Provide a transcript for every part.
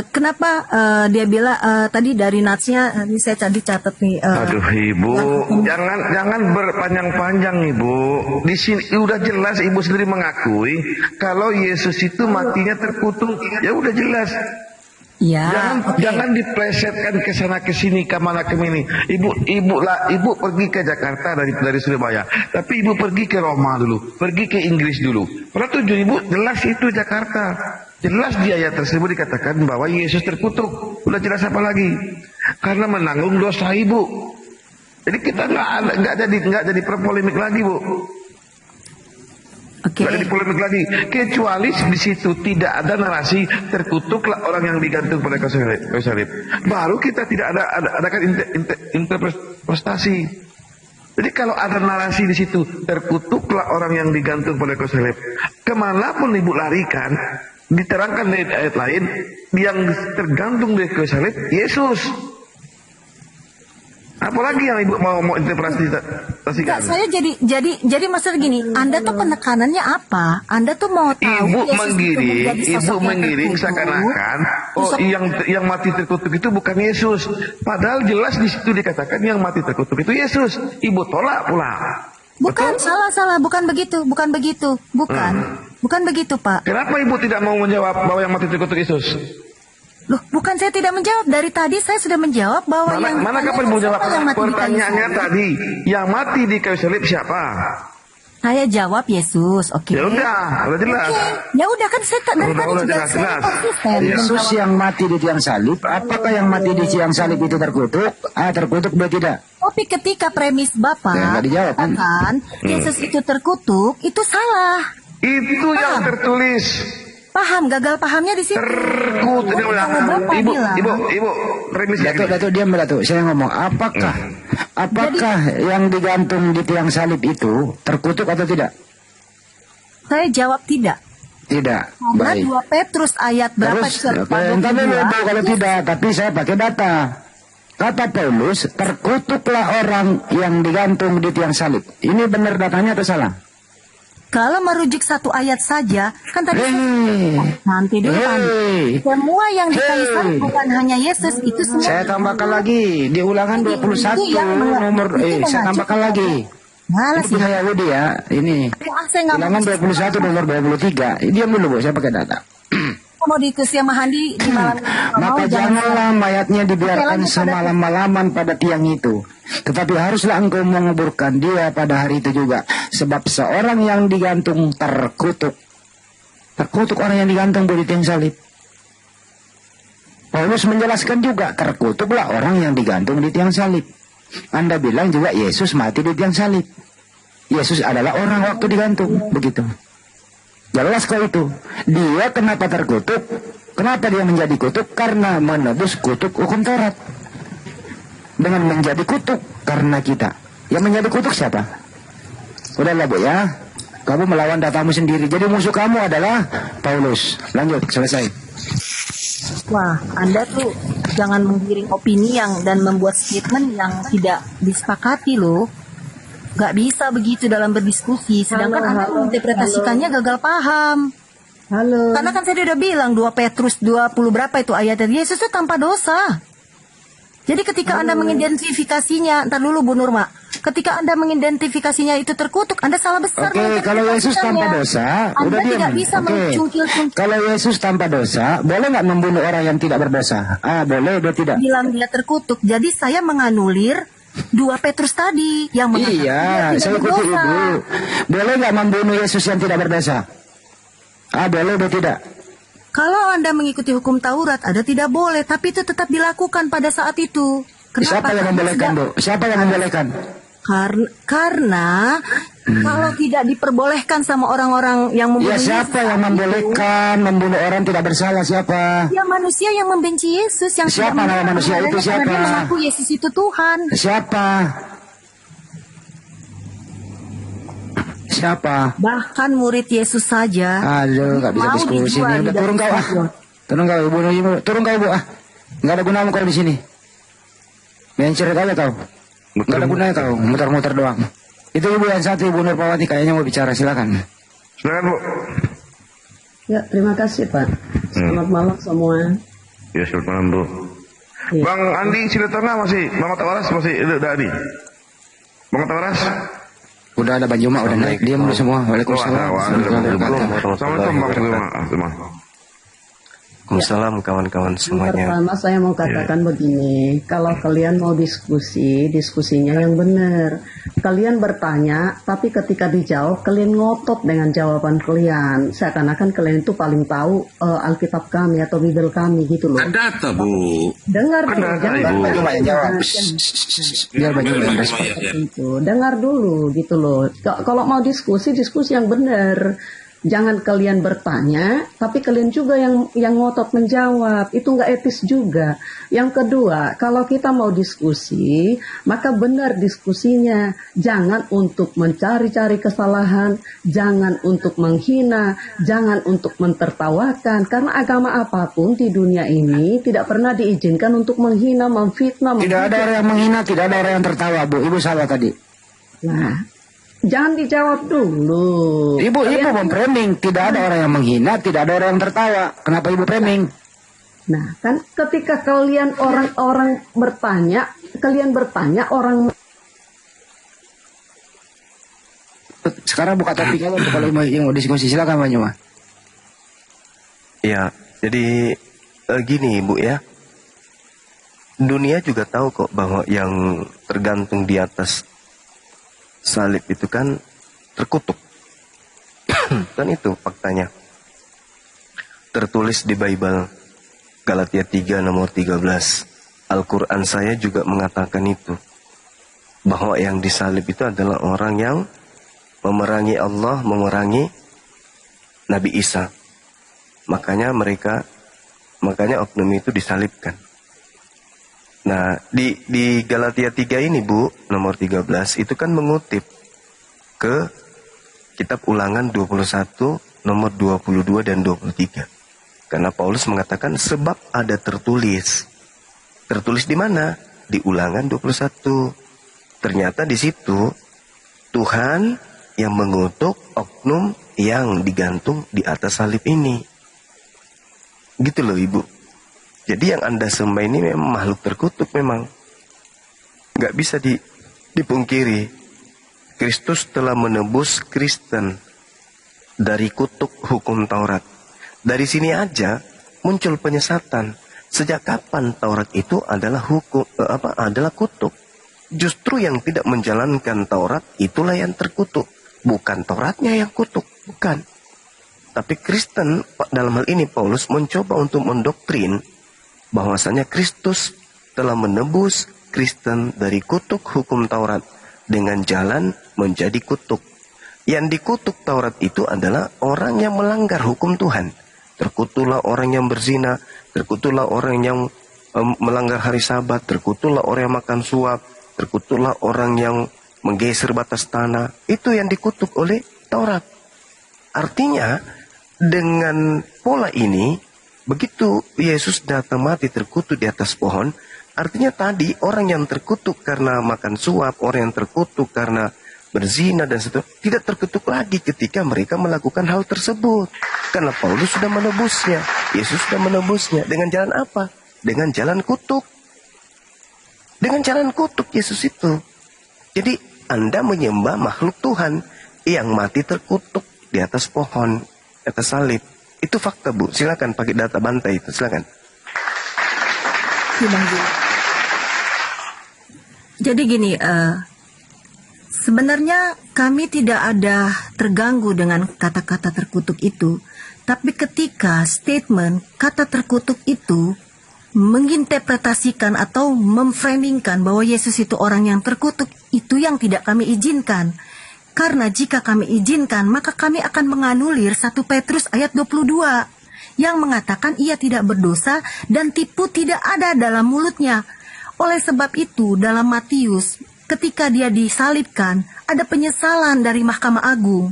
Kenapa dia bilang tadi dari natsnya ini saya tadi catat nih. Aduh ibu, jangan berpanjang-panjang ibu. Di sini udah jelas ibu sendiri mengakui kalau Yesus itu matinya terkutuk. Ya udah jelas. Ya, Jangan diplesetkan ke sana ke sini ke mana ke sini. Ibu pergi ke Jakarta dari Surabaya, tapi ibu pergi ke Roma dulu, pergi ke Inggris dulu. Karena tujuan ibu jelas itu Jakarta. Jelas di ayat tersebut dikatakan bahwa Yesus terkutuk. Udah jelas apa lagi? Karena menanggung dosa ibu. Jadi kita nggak jadi perpolemik lagi bu. Nggak jadi polemik lagi. Kecuali di situ tidak ada narasi terkutuklah orang yang digantung pada kayu salib. Baru kita tidak ada kan interpretasi. Jadi kalau ada narasi di situ terkutuklah orang yang digantung pada kayu salib, kemanapun ibu larikan, diterangkan di ayat lain yang tergantung di kayu salib Yesus. Apalagi yang ibu mau interpretasikan? Enggak, saya jadi masalah gini. Anda tuh penekanannya apa? Anda tuh mau tahu ibu menggiring seakan-akan yang mati terkutuk itu bukan Yesus. Padahal jelas di situ dikatakan yang mati terkutuk itu Yesus. Ibu tolak pula. Bukan, salah, bukan begitu, bukan begitu, Pak. Kenapa ibu tidak mau menjawab bahwa yang mati terkutuk Yesus? Loh, bukan saya tidak menjawab. Dari tadi saya sudah menjawab bahwa mana kapan ibu jawab? Pertanyaannya tadi, yang mati di kayu salib siapa? Saya jawab Yesus, oke. Ya udah jelas. Ya udah kan saya dari tadi juga jelas. konsisten. Yesus yang mati di tiang salib, apakah yang mati di tiang salib itu terkutuk? Terkutuk dia tidak. Tapi ketika premis Bapak nggak dijawab kan, Yesus itu terkutuk, itu salah. Itu yang tertulis. Paham, gagal pahamnya di situ. Terkutuk. Ibu, premis Datuk, diam Datuk. Saya ngomong, apakah yang digantung di tiang salib itu terkutuk atau tidak? Saya jawab tidak. Tidak. Karena Baik. 2 Petrus ayat berapa? Kalau tidak, tapi saya pakai data. Kata Paulus, terkutuklah orang yang digantung di tiang salib. Ini benar datanya atau salah? Kalau merujuk satu ayat saja, kan tadi nanti dulu semua yang di kayu salib bukan hanya Yesus, itu semua. Saya tambahkan lagi di Ulangan 21 saya tambahkan lagi. Itu Yahudi ya, ini. Ulangan 21 nomor 23. Diam dulu Bu, saya pakai data. Mau diskusi sama Handi di malam. Maka janganlah mayatnya dibiarkan semalam-malaman pada tiang itu, tetapi haruslah engkau menguburkan dia pada hari itu juga, sebab seorang yang digantung terkutuk orang yang digantung di tiang salib. Paulus menjelaskan juga, terkutuklah orang yang digantung di tiang salib. Anda bilang juga Yesus mati di tiang salib. Yesus adalah orang waktu digantung, begitu. Jelas kau itu. Dia kenapa terkutuk? Kenapa dia menjadi kutuk? Karena menebus kutuk hukum Taurat. Dengan menjadi kutuk karena kita. Yang menjadi kutuk siapa? Udahlah Bu ya. Kamu melawan datamu sendiri. Jadi musuh kamu adalah Paulus. Lanjut, selesai. Wah, Anda tuh jangan menggiring opini dan membuat statement yang tidak disepakati loh. Gak bisa begitu dalam berdiskusi. Sedangkan Anda menginterpretasikannya gagal paham. Karena kan saya udah bilang 2 Petrus 20 berapa itu ayatnya, Yesus itu tanpa dosa. Jadi ketika Anda mengidentifikasinya, ntar dulu Bu Nurma, ketika Anda mengidentifikasinya itu terkutuk, Anda salah besar. Oke, kalau Yesus tanpa dosa, Anda udah diam. tidak bisa mencungkil-cungkil. Kalau Yesus tanpa dosa, boleh nggak membunuh orang yang tidak berdosa? Boleh atau tidak? Bilang dia terkutuk, jadi saya menganulir 2 Petrus tadi yang mengatakan dia saya tidak ikuti berdosa. Ibu. Boleh nggak membunuh Yesus yang tidak berdosa? Boleh atau tidak? Kalau Anda mengikuti hukum Taurat, Anda tidak boleh, tapi itu tetap dilakukan pada saat itu. Kenapa? Siapa yang membolehkan, Bu? Siapa yang membolehkan? Karena kalau tidak diperbolehkan sama orang-orang yang membunuh Yesus, siapa yang membolehkan membunuh orang tidak bersalah? Siapa? Ya manusia yang membenci Yesus, yang siapa nama manusia itu? Siapa? Dia mengaku Yesus itu Tuhan. Siapa? Bahkan murid Yesus saja. Aduh, nggak bisa diskusi ini. Udah turun kau turun kau Bu nggak ada gunanya kau di sini. Menceret aja kau. Nggak ada gunanya kau, muter-muter doang. Itu Ibu yang satu, Ibu Nurpawati kayaknya mau bicara, silakan. Silakan Bu. Ya, terima kasih Pak. Selamat malam semua. Ya, selamat malam, Bu. Iya. Bang Andi Silatona masih, Bang Tawaras masih udah Adi. Bang Tawaras. Udah ada Bang Juma, udah naik. Diam dulu semua. Waalaikumsalam. Assalamualaikum Bang Juma. Waalaikumsalam kawan-kawan Yang semuanya. pertama saya mau katakan begini, kalau kalian mau diskusi, diskusinya yang benar. Kalian bertanya, tapi ketika dijawab, kalian ngotot dengan jawaban kalian. Seakan-akan kalian itu paling tahu Alkitab kami atau Bible kami gitu loh. Ada data, Bu. Dengar dulu, jangan Bang Juma yang jawab. Biar Bang Juma yang respon. itu. Dengar dulu gitu loh. Kalau mau diskusi, diskusi yang benar. Jangan kalian bertanya, tapi kalian juga yang ngotot menjawab. Itu nggak etis juga. Yang kedua, kalau kita mau diskusi, maka benar diskusinya. Jangan untuk mencari-cari kesalahan, jangan untuk menghina, jangan untuk mentertawakan. Karena agama apapun di dunia ini tidak pernah diizinkan untuk menghina, memfitnah. Tidak ada orang yang menghina, tidak ada orang yang tertawa, Bu. Ibu salah tadi. Nah, jangan dijawab dulu. Ibu memframing. Tidak ada orang yang menghina, tidak ada orang yang tertawa. Kenapa Ibu framing? Nah, kan ketika kalian orang-orang bertanya, orang Sekarang buka topik aja tuh kalau mau diskusi. Silakan Bang Juma. Ya, jadi gini Bu ya. Dunia juga tahu kok bahwa yang tergantung di atas salib itu kan terkutuk. Kan itu faktanya. Tertulis di Bible Galatia 3 nomor 13. Al-Quran saya juga mengatakan itu. Bahwa yang disalib itu adalah orang yang memerangi Allah, memerangi Nabi Isa. Makanya oknum itu disalibkan. Nah, di Galatia 3 ini Bu, nomor 13, itu kan mengutip ke kitab Ulangan 21, nomor 22 dan 23. Karena Paulus mengatakan sebab ada tertulis. Tertulis di mana? Di Ulangan 21. Ternyata di situ Tuhan yang mengutuk oknum yang digantung di atas salib ini. Gitu loh Ibu. Jadi yang Anda sembah ini memang makhluk terkutuk memang. Nggak bisa dipungkiri. Kristus telah menebus Kristen dari kutuk hukum Taurat. Dari sini aja muncul penyesatan. Sejak kapan Taurat itu adalah adalah kutuk? Justru yang tidak menjalankan Taurat itulah yang terkutuk. Bukan Tauratnya yang kutuk, bukan. Tapi Kristen dalam hal ini Paulus mencoba untuk mendoktrin bahwasanya Kristus telah menebus Kristen dari kutuk hukum Taurat dengan jalan menjadi kutuk. Yang dikutuk Taurat itu adalah orang yang melanggar hukum Tuhan. Terkutuklah orang yang berzina, terkutuklah orang yang melanggar hari Sabat, terkutuklah orang yang makan suap, terkutuklah orang yang menggeser batas tanah. Itu yang dikutuk oleh Taurat. Artinya dengan pola ini, begitu Yesus datang mati terkutuk di atas pohon, artinya tadi orang yang terkutuk karena makan suap, orang yang terkutuk karena berzina dan seterusnya, tidak terkutuk lagi ketika mereka melakukan hal tersebut. Karena Paulus sudah menebusnya, Yesus sudah menebusnya. Dengan jalan apa? Dengan jalan kutuk. Dengan jalan kutuk Yesus itu. Jadi Anda menyembah makhluk Tuhan yang mati terkutuk di atas pohon, di atas salib. Itu fakta Bu, silakan pakai data bantai itu, silakan. Jadi gini, sebenarnya kami tidak ada terganggu dengan kata-kata terkutuk itu. Tapi ketika statement kata terkutuk itu menginterpretasikan atau memframingkan bahwa Yesus itu orang yang terkutuk, itu yang tidak kami izinkan. Karena jika kami izinkan, maka kami akan menganulir 1 Petrus ayat 22 yang mengatakan ia tidak berdosa dan tipu tidak ada dalam mulutnya. Oleh sebab itu, dalam Matius, ketika dia disalibkan, ada penyesalan dari Mahkamah Agung.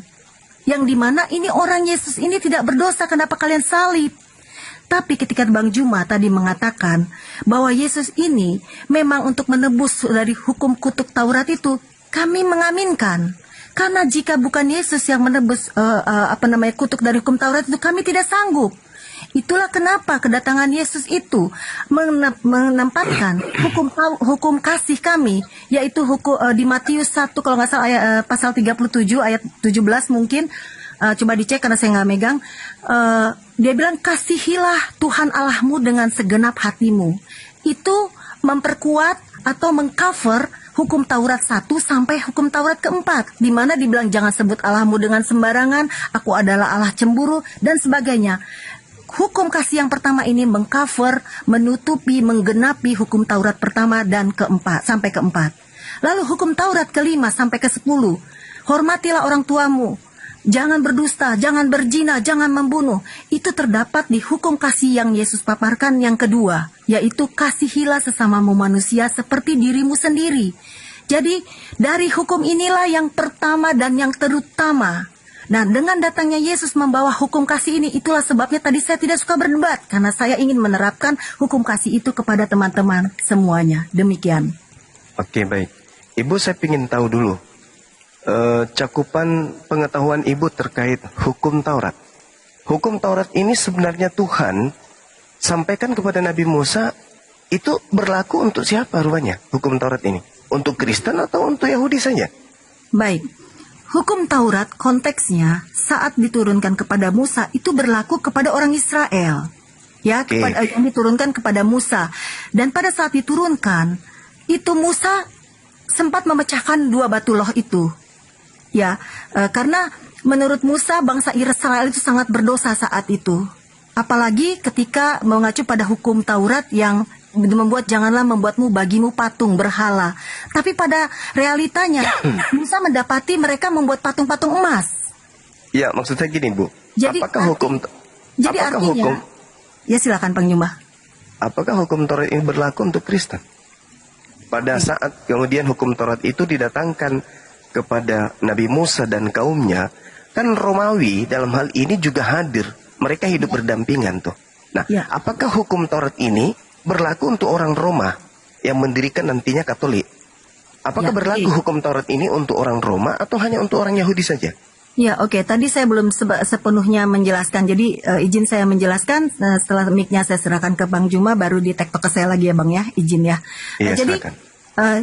Yang dimana ini orang Yesus ini tidak berdosa, kenapa kalian salib? Tapi ketika Bang Juma tadi mengatakan bahwa Yesus ini memang untuk menebus dari hukum kutuk Taurat itu, kami mengaminkan. Karena jika bukan Yesus yang menebus kutuk dari hukum Taurat itu, kami tidak sanggup. Itulah kenapa kedatangan Yesus itu menempatkan hukum kasih kami, yaitu di Matius 1 kalau nggak salah pasal 37 ayat 17 mungkin. Coba dicek karena saya nggak megang. Dia bilang, kasihilah Tuhan Allahmu dengan segenap hatimu. Itu memperkuat atau mengcover hukum Taurat 1 sampai hukum Taurat keempat, di mana dibilang jangan sebut Allahmu dengan sembarangan, aku adalah Allah cemburu, dan sebagainya. Hukum kasih yang pertama ini mengcover, menutupi, menggenapi hukum Taurat pertama dan keempat sampai keempat. Lalu hukum Taurat kelima sampai ke 10, hormatilah orang tuamu, jangan berdusta, jangan berzina, jangan membunuh. Itu terdapat di hukum kasih yang Yesus paparkan yang kedua, yaitu kasihilah sesamamu manusia seperti dirimu sendiri. Jadi dari hukum inilah yang pertama dan yang terutama. Nah, dengan datangnya Yesus membawa hukum kasih ini, itulah sebabnya tadi saya tidak suka berdebat, karena saya ingin menerapkan hukum kasih itu kepada teman-teman semuanya. Demikian. Oke, baik. Ibu, saya ingin tahu dulu cakupan pengetahuan Ibu terkait hukum Taurat. Hukum Taurat ini sebenarnya Tuhan sampaikan kepada Nabi Musa, itu berlaku untuk siapa rupanya hukum Taurat ini? Untuk Kristen atau untuk Yahudi saja? Baik. Hukum Taurat konteksnya saat diturunkan kepada Musa itu berlaku kepada orang Israel. Ya, yang diturunkan kepada Musa. Dan pada saat diturunkan, itu Musa sempat memecahkan 2 batu loh itu. Ya, karena menurut Musa bangsa Israel itu sangat berdosa saat itu. Apalagi ketika mengacu pada hukum Taurat yang janganlah membuatmu bagimu patung berhala. Tapi pada realitanya Musa mendapati mereka membuat patung-patung emas. Ya, maksud saya gini, Bu. Jadi, artinya, ya silakan Bang Nyumbah. Apakah hukum Taurat ini berlaku untuk Kristen? Pada saat kemudian hukum Taurat itu didatangkan kepada Nabi Musa dan kaumnya, kan Romawi dalam hal ini juga hadir. Mereka hidup berdampingan tuh. Nah, apakah hukum Taurat ini berlaku untuk orang Roma yang mendirikan nantinya Katolik? Apakah berlaku hukum Taurat ini untuk orang Roma atau hanya untuk orang Yahudi saja? Ya, oke. Tadi saya belum sepenuhnya menjelaskan. Jadi izin saya menjelaskan setelah mic-nya saya serahkan ke Bang Juma, baru di tektok ke saya lagi ya Bang ya. Izin ya. Iya,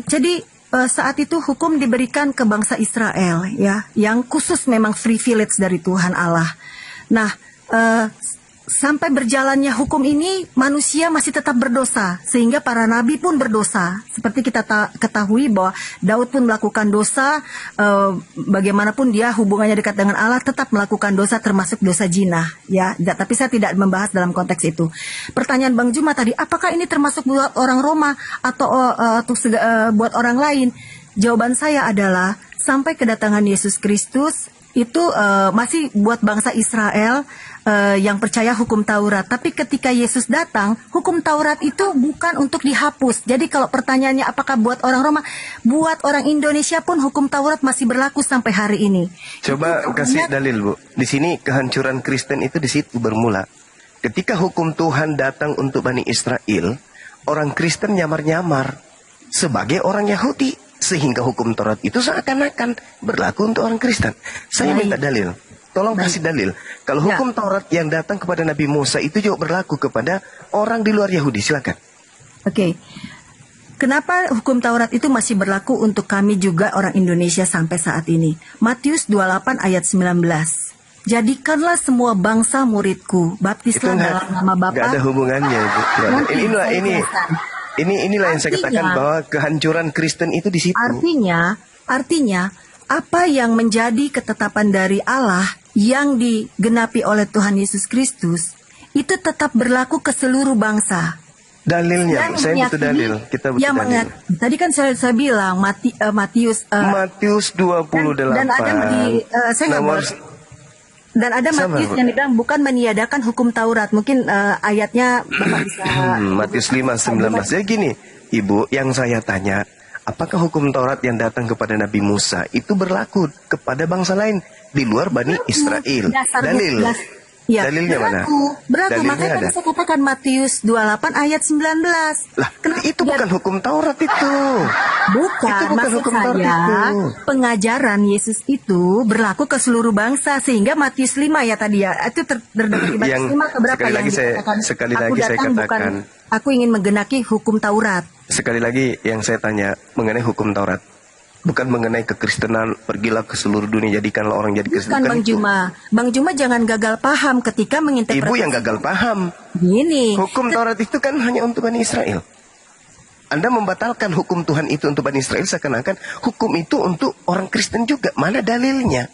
jadi saat itu hukum diberikan ke bangsa Israel ya, yang khusus memang privilege dari Tuhan Allah. Nah, sampai berjalannya hukum ini, manusia masih tetap berdosa, sehingga para nabi pun berdosa. Seperti kita ketahui bahwa Daud pun melakukan dosa, bagaimanapun dia hubungannya dekat dengan Allah, tetap melakukan dosa, termasuk dosa zina. Ya, tapi saya tidak membahas dalam konteks itu. Pertanyaan Bang Juma tadi, apakah ini termasuk buat orang Roma atau buat orang lain? Jawaban saya adalah, sampai kedatangan Yesus Kristus, itu masih buat bangsa Israel yang percaya hukum Taurat. Tapi ketika Yesus datang, hukum Taurat itu bukan untuk dihapus. Jadi kalau pertanyaannya apakah buat orang Roma, buat orang Indonesia pun hukum Taurat masih berlaku sampai hari ini. Coba kasih dalil, Bu. Di sini kehancuran Kristen itu di situ bermula. Ketika hukum Tuhan datang untuk Bani Israel, orang Kristen nyamar-nyamar sebagai orang Yahudi, sehingga hukum Taurat itu seakan-akan berlaku untuk orang Kristen. Saya minta dalil. Tolong kasih dalil. Kalau hukum Taurat yang datang kepada Nabi Musa itu juga berlaku kepada orang di luar Yahudi. Silakan. Oke. Kenapa hukum Taurat itu masih berlaku untuk kami juga orang Indonesia sampai saat ini? Matius 28 ayat 19. Jadikanlah semua bangsa muridku, baptislah dalam nama Bapa. Gak ada hubungannya, Bu. Inilah yang saya katakan bahwa kehancuran Kristen itu di situ. Artinya apa yang menjadi ketetapan dari Allah yang digenapi oleh Tuhan Yesus Kristus itu tetap berlaku ke seluruh bangsa. Dalilnya, saya butuh dalil. Kita butuh dalil. Tadi kan saya bilang Matius 28. Dan ada Matius yang dibilang bukan meniadakan hukum Taurat. Mungkin ayatnya Bapak bisa Matius 5:19. Jadi gini, Ibu, yang saya tanya, apakah hukum Taurat yang datang kepada Nabi Musa itu berlaku kepada bangsa lain di luar Bani Israel? Dalil. Ya, Dalilnya mana? berlaku. Dalilnya Makanya tadi ada. saya katakan Matius 28 ayat 19. Lah, itu bukan hukum Taurat itu. Bukan, Itu bukan maksud hukum Taurat saya itu. pengajaran Yesus itu berlaku ke seluruh bangsa, sehingga Matius 5 ya tadi ya, itu terdapat di Matius Yang 5 keberapa sekali yang lagi saya- dikatakan, sekali aku lagi saya datang bukan, katakan. aku ingin menggenaki hukum Taurat. Sekali lagi yang saya tanya mengenai hukum Taurat. Bukan mengenai kekristenan, pergilah ke seluruh dunia, jadikanlah orang jadi Kristen. Bukan Bang itu. Juma. Bang Juma jangan gagal paham ketika menginterpretasi. Ibu yang gagal paham. Gini, Hukum Taurat itu kan hanya untuk Bani Israel. Anda membatalkan hukum Tuhan itu untuk Bani Israel, seakan-akan hukum itu untuk orang Kristen juga. Mana dalilnya?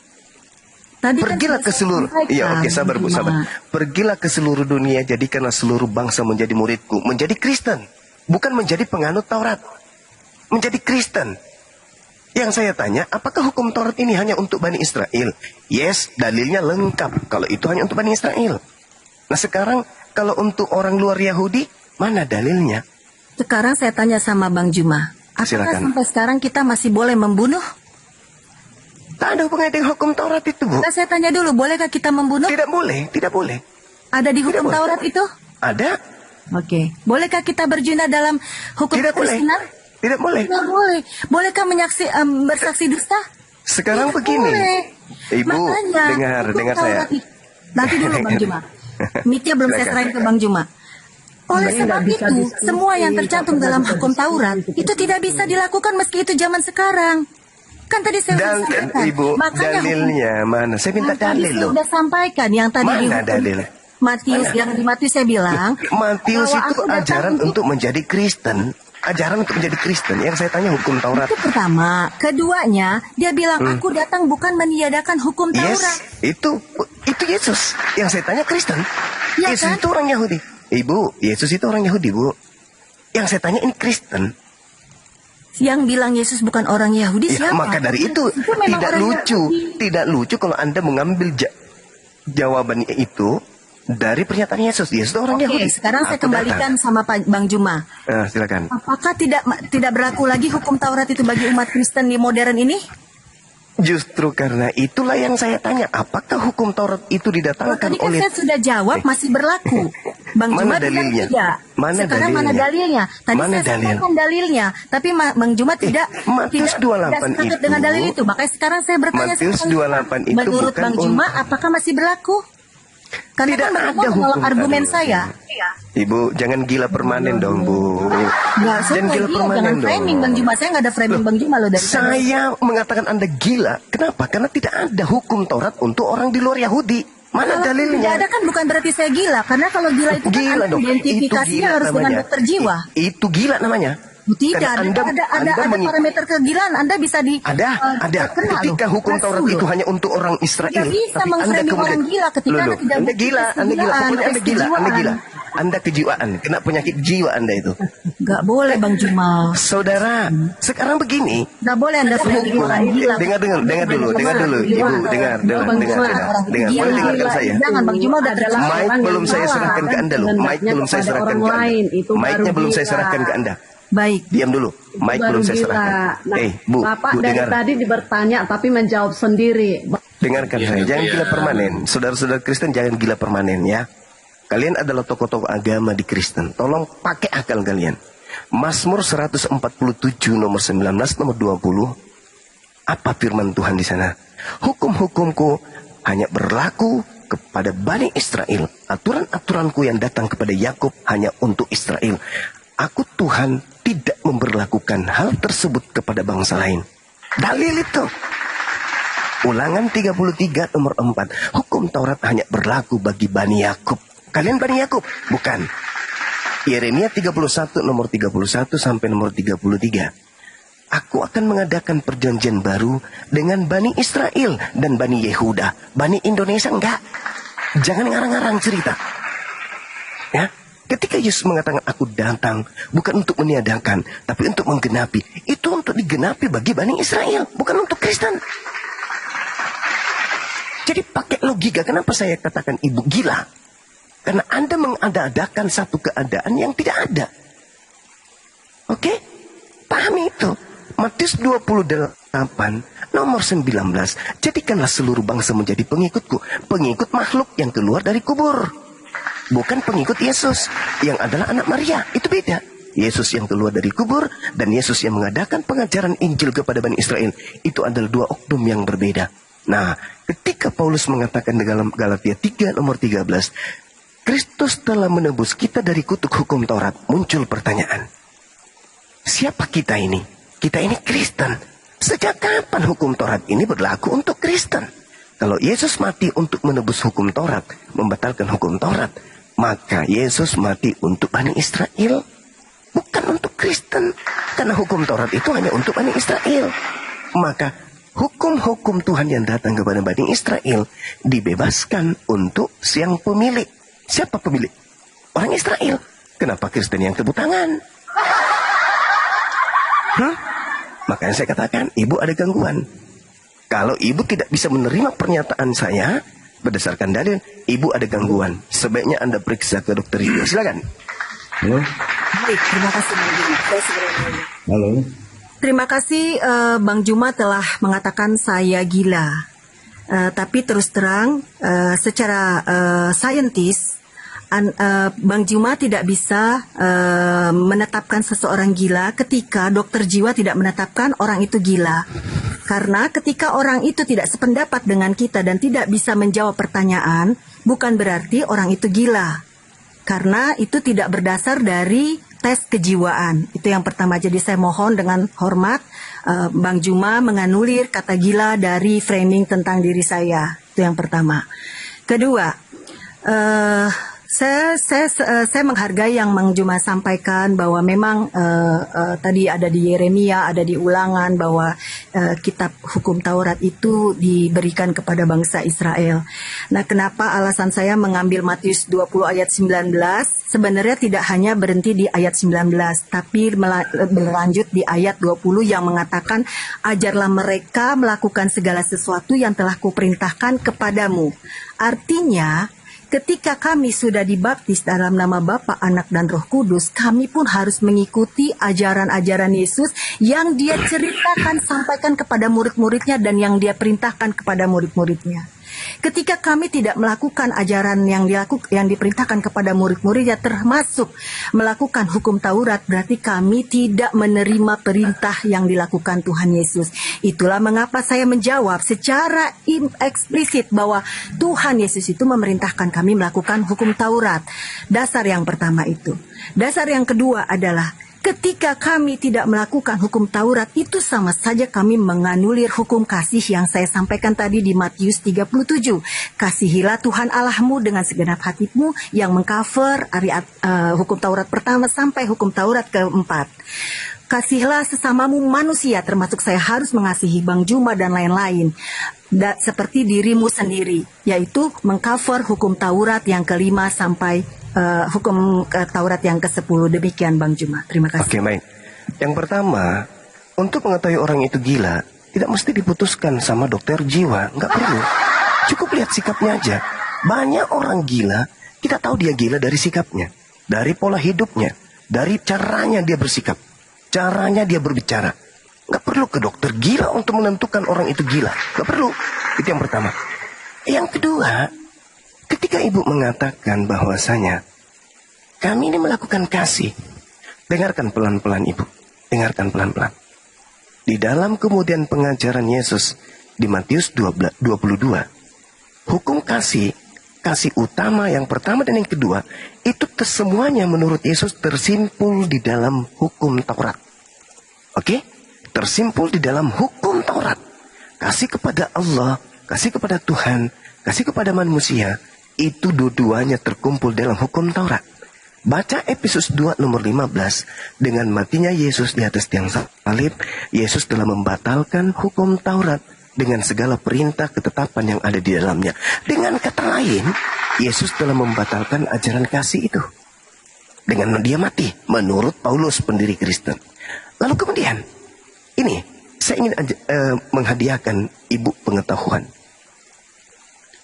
tadi kan Pergilah sudah ke saya seluruh, sampaikan, iya oke sabar Bang bu, Juma. sabar. Pergilah ke seluruh dunia, jadikanlah seluruh bangsa menjadi muridku, menjadi Kristen, bukan menjadi penganut Taurat, menjadi Kristen. Yang saya tanya, apakah hukum Taurat ini hanya untuk Bani Israel? Yes, dalilnya lengkap kalau itu hanya untuk Bani Israel. Nah sekarang kalau untuk orang luar Yahudi, mana dalilnya? Sekarang saya tanya sama Bang Juma, apakah Silakan. sampai sekarang kita masih boleh membunuh? Tak ada hubungannya dengan hukum Taurat itu, Bu. Nah, saya tanya dulu, bolehkah kita membunuh? Tidak boleh, tidak boleh. Ada di hukum boleh. Taurat itu? Ada, Oke. Bolehkah kita berjina dalam hukum tidak boleh. kekristenan? Tidak boleh. Tidak boleh. Bolehkah bersaksi dusta? Sekarang Tidak begini, boleh. Ibu, Makanya, hukum dengar saya. Taurat nanti dulu Bang Juma. Mic-nya belum saya Silakan. serahin ke Bang Juma. Oleh Ini sebab nggak bisa itu, diskusi, semua yang tercantum nggak dalam bisa hukum diskusi, Taurat gitu. itu tidak bisa dilakukan meski itu zaman sekarang. Kan tadi saya Dan sudah sampaikan. Ibu, Makanya dalilnya mana? Saya minta yang tadi dalil saya loh. sudah sampaikan yang tadi di Mana hukum dalil? Matius, yang di Matius saya bilang Matius bahwa itu aku datang ajaran untuk menjadi Kristen. Ajaran untuk menjadi Kristen. Yang saya tanya hukum Taurat. itu pertama. Keduanya, dia bilang aku datang bukan meniadakan hukum Taurat. Yes, itu Yesus. Yang saya tanya Kristen. Ya Yesus kan? itu orang Yahudi. Ibu, Yesus itu orang Yahudi, Bu. Yang saya tanya ini Kristen. Yang bilang Yesus bukan orang Yahudi Ya, siapa? maka dari itu memang tidak orang lucu, Yahudi. tidak lucu kalau Anda mengambil jawaban itu dari pernyataan Yesus. Yesus itu orang Oke, Yahudi. sekarang saya Aku kembalikan sama Pak Bang Juma. silakan. Apakah tidak berlaku lagi hukum Taurat itu bagi umat Kristen di modern ini? Justru karena itulah yang saya tanya, apakah hukum Taurat itu didatangkan Tadi kan oleh saya sudah jawab masih berlaku. Bang Mana Juma bilang dalilnya? tidak. Mana Sekarang mana dalilnya? dalilnya? Tadi Mana saya dalil? sampaikan dalilnya, tapi Bang Juma tidak Matius 28 sepakat dengan itu- dalil itu. Makanya sekarang saya bertanya Matius sama Bang Juma. 28 itu menurut bukan Bang Juma apakah masih berlaku? Karena Tidak kan Bang ada Juma menolak hukum argumen tadi. saya. Ibu, jangan gila permanen dong, Bu. Nggak, saya Jangan nggak gila gila, permanen jangan dong. framing Bang Juma. Saya nggak ada framing Bang Juma loh dari sana. Saya mengatakan Anda gila. Kenapa? Karena tidak ada hukum Taurat untuk orang di luar Yahudi. Mana Kalau tidak dalilnya? ada kan bukan berarti saya gila. Karena kalau gila itu kan Gila Anda dong. Itu identifikasinya gila harus dengan namanya. dokter jiwa. Itu gila namanya. Tidak, Karena ada parameter kegilaan. Anda bisa ada. terkena Ketika loh. hukum Taurat Masuk itu loh. hanya untuk orang Israel, Tidak bisa tapi Anda meng-framing kemudian orang gila ketika Loh, Anda tidak Anda gila, tes Anda gila, kejiwaan, pokoknya Anda tes gila, Anda kejiwaan. gila. Anda kejiwaan, kena penyakit jiwa Anda itu. Nggak boleh Bang Juma. Saudara, sekarang begini, Nggak boleh Anda framing orang gila. dengar dulu, Ibu, dengar, boleh dengarkan saya. Jangan Bang Juma udah Adalah terlalu. Mic orang belum yang saya salah serahkan ke dan Anda loh. Mic kehendaknya belum saya kepada serahkan orang ke Anda. lain, itu Mic-nya baru belum saya gila. serahkan ke Anda. Baik. Diam dulu. Mic Baru belum saya gila. serahkan. Nah, Bu, Bapak Bu dari dengar. tadi bertanya tapi menjawab sendiri. Dengarkan saya, jangan gila permanen. Saudara-saudara Kristen jangan gila permanen ya. Kalian adalah tokoh-tokoh agama di Kristen. Tolong pakai akal kalian. Mazmur 147 nomor 19 nomor 20. Apa firman Tuhan di sana? Hukum-hukumku hanya berlaku kepada Bani Israel. Aturan-aturanku yang datang kepada Yakub hanya untuk Israel. Aku Tuhan tidak memberlakukan hal tersebut kepada bangsa lain. Dalil itu. Ulangan 33 nomor 4. Hukum Taurat hanya berlaku bagi Bani Yakub. Kalian Bani Yakub? Bukan. Yeremia 31 nomor 31 sampai nomor 33. Aku akan mengadakan perjanjian baru dengan Bani Israel dan Bani Yehuda. Bani Indonesia enggak. Jangan ngarang-ngarang cerita. Ya. Ketika Yesus mengatakan aku datang bukan untuk meniadakan, tapi untuk menggenapi. Itu untuk digenapi bagi Bani Israel, bukan untuk Kristen. Jadi pakai logika, kenapa saya katakan ibu gila? Karena Anda mengada-adakan satu keadaan yang tidak ada. Oke? Pahami itu. Matius 28 Nomor 19, jadikanlah seluruh bangsa menjadi pengikutku. Pengikut makhluk yang keluar dari kubur. Bukan pengikut Yesus yang adalah anak Maria. Itu beda. Yesus yang keluar dari kubur dan Yesus yang mengadakan pengajaran Injil kepada Bani Israel. Itu adalah dua oknum yang berbeda. Nah, ketika Paulus mengatakan dalam Galatia 3 nomor 13, Kristus telah menebus kita dari kutuk hukum Taurat, muncul pertanyaan. Siapa kita ini? Kita ini Kristen. Sejak kapan hukum Taurat ini berlaku untuk Kristen? Kalau Yesus mati untuk menebus hukum Taurat, membatalkan hukum Taurat, maka Yesus mati untuk Bani Israel, bukan untuk Kristen. Karena hukum Taurat itu hanya untuk Bani Israel. Maka hukum-hukum Tuhan yang datang kepada Bani Israel dibebaskan untuk siang pemilik. Siapa pemilik? Orang Israel. Kenapa Kristen yang tepuk tangan? Makanya saya katakan, ibu ada gangguan. Kalau ibu tidak bisa menerima pernyataan saya berdasarkan dalil, ibu ada gangguan. Sebaiknya Anda periksa ke dokter jiwa. Silakan. Halo. Baik, terima kasih Bang Juma. Saya segera nanya. Halo. Terima kasih Bang Juma telah mengatakan saya gila. Tapi terus terang secara saintis Bang Juma tidak bisa menetapkan seseorang gila ketika dokter jiwa tidak menetapkan orang itu gila. Karena ketika orang itu tidak sependapat dengan kita dan tidak bisa menjawab pertanyaan, bukan berarti orang itu gila. Karena itu tidak berdasar dari tes kejiwaan. Itu yang pertama. Jadi saya mohon dengan hormat Bang Juma menganulir kata gila dari framing tentang diri saya. Itu yang pertama. Kedua, saya menghargai yang Bang Juma sampaikan bahwa memang tadi ada di Yeremia, ada di Ulangan bahwa kitab hukum Taurat itu diberikan kepada bangsa Israel. Nah, kenapa alasan saya mengambil Matius 20 ayat 19? Sebenarnya tidak hanya berhenti di ayat 19, tapi berlanjut di ayat 20 yang mengatakan, ajarlah mereka melakukan segala sesuatu yang telah kuperintahkan kepadamu. Artinya, ketika kami sudah dibaptis dalam nama Bapa, Anak, dan Roh Kudus, kami pun harus mengikuti ajaran-ajaran Yesus yang dia ceritakan, sampaikan kepada murid-muridnya dan yang dia perintahkan kepada murid-muridnya. Ketika kami tidak melakukan ajaran yang diperintahkan kepada murid-muridnya, termasuk melakukan hukum Taurat, berarti kami tidak menerima perintah yang dilakukan Tuhan Yesus. Itulah mengapa saya menjawab secara eksplisit bahwa Tuhan Yesus itu memerintahkan kami melakukan hukum Taurat. Dasar yang pertama itu. Dasar yang kedua adalah ketika kami tidak melakukan hukum Taurat, itu sama saja kami menganulir hukum kasih yang saya sampaikan tadi di Matius 37. Kasihilah Tuhan Allahmu dengan segenap hatimu, yang mengcover hukum Taurat pertama sampai hukum Taurat keempat. Kasihlah sesamamu manusia, termasuk saya harus mengasihi Bang Juma dan lain-lain, seperti dirimu sendiri, yaitu mengcover hukum Taurat yang kelima sampai hukum Taurat yang ke-10. Demikian Bang Juma. Terima kasih. Oke, baik. Yang pertama, untuk mengetahui orang itu gila, tidak mesti diputuskan sama dokter jiwa. Nggak perlu. Cukup lihat sikapnya aja. Banyak orang gila, kita tahu dia gila dari sikapnya, dari pola hidupnya, dari caranya dia bersikap, caranya dia berbicara. Nggak perlu ke dokter gila untuk menentukan orang itu gila. Nggak perlu. Itu yang pertama. Yang kedua, ketika ibu mengatakan bahwasanya kami ini melakukan kasih, dengarkan pelan-pelan ibu, dengarkan pelan-pelan. Di dalam kemudian pengajaran Yesus di Matius 22, hukum kasih utama yang pertama dan yang kedua, itu semuanya menurut Yesus tersimpul di dalam hukum Taurat. Oke? Tersimpul di dalam hukum Taurat. Kasih kepada Allah, kasih kepada Tuhan, kasih kepada manusia, itu dua-duanya terkumpul dalam hukum Taurat. Baca Efesus 2 nomor 15. Dengan matinya Yesus di atas tiang salib, Yesus telah membatalkan hukum Taurat dengan segala perintah ketetapan yang ada di dalamnya. Dengan kata lain, Yesus telah membatalkan ajaran kasih itu dengan dia mati, menurut Paulus pendiri Kristen. Lalu kemudian, ini saya ingin menghadiahkan ibu pengetahuan.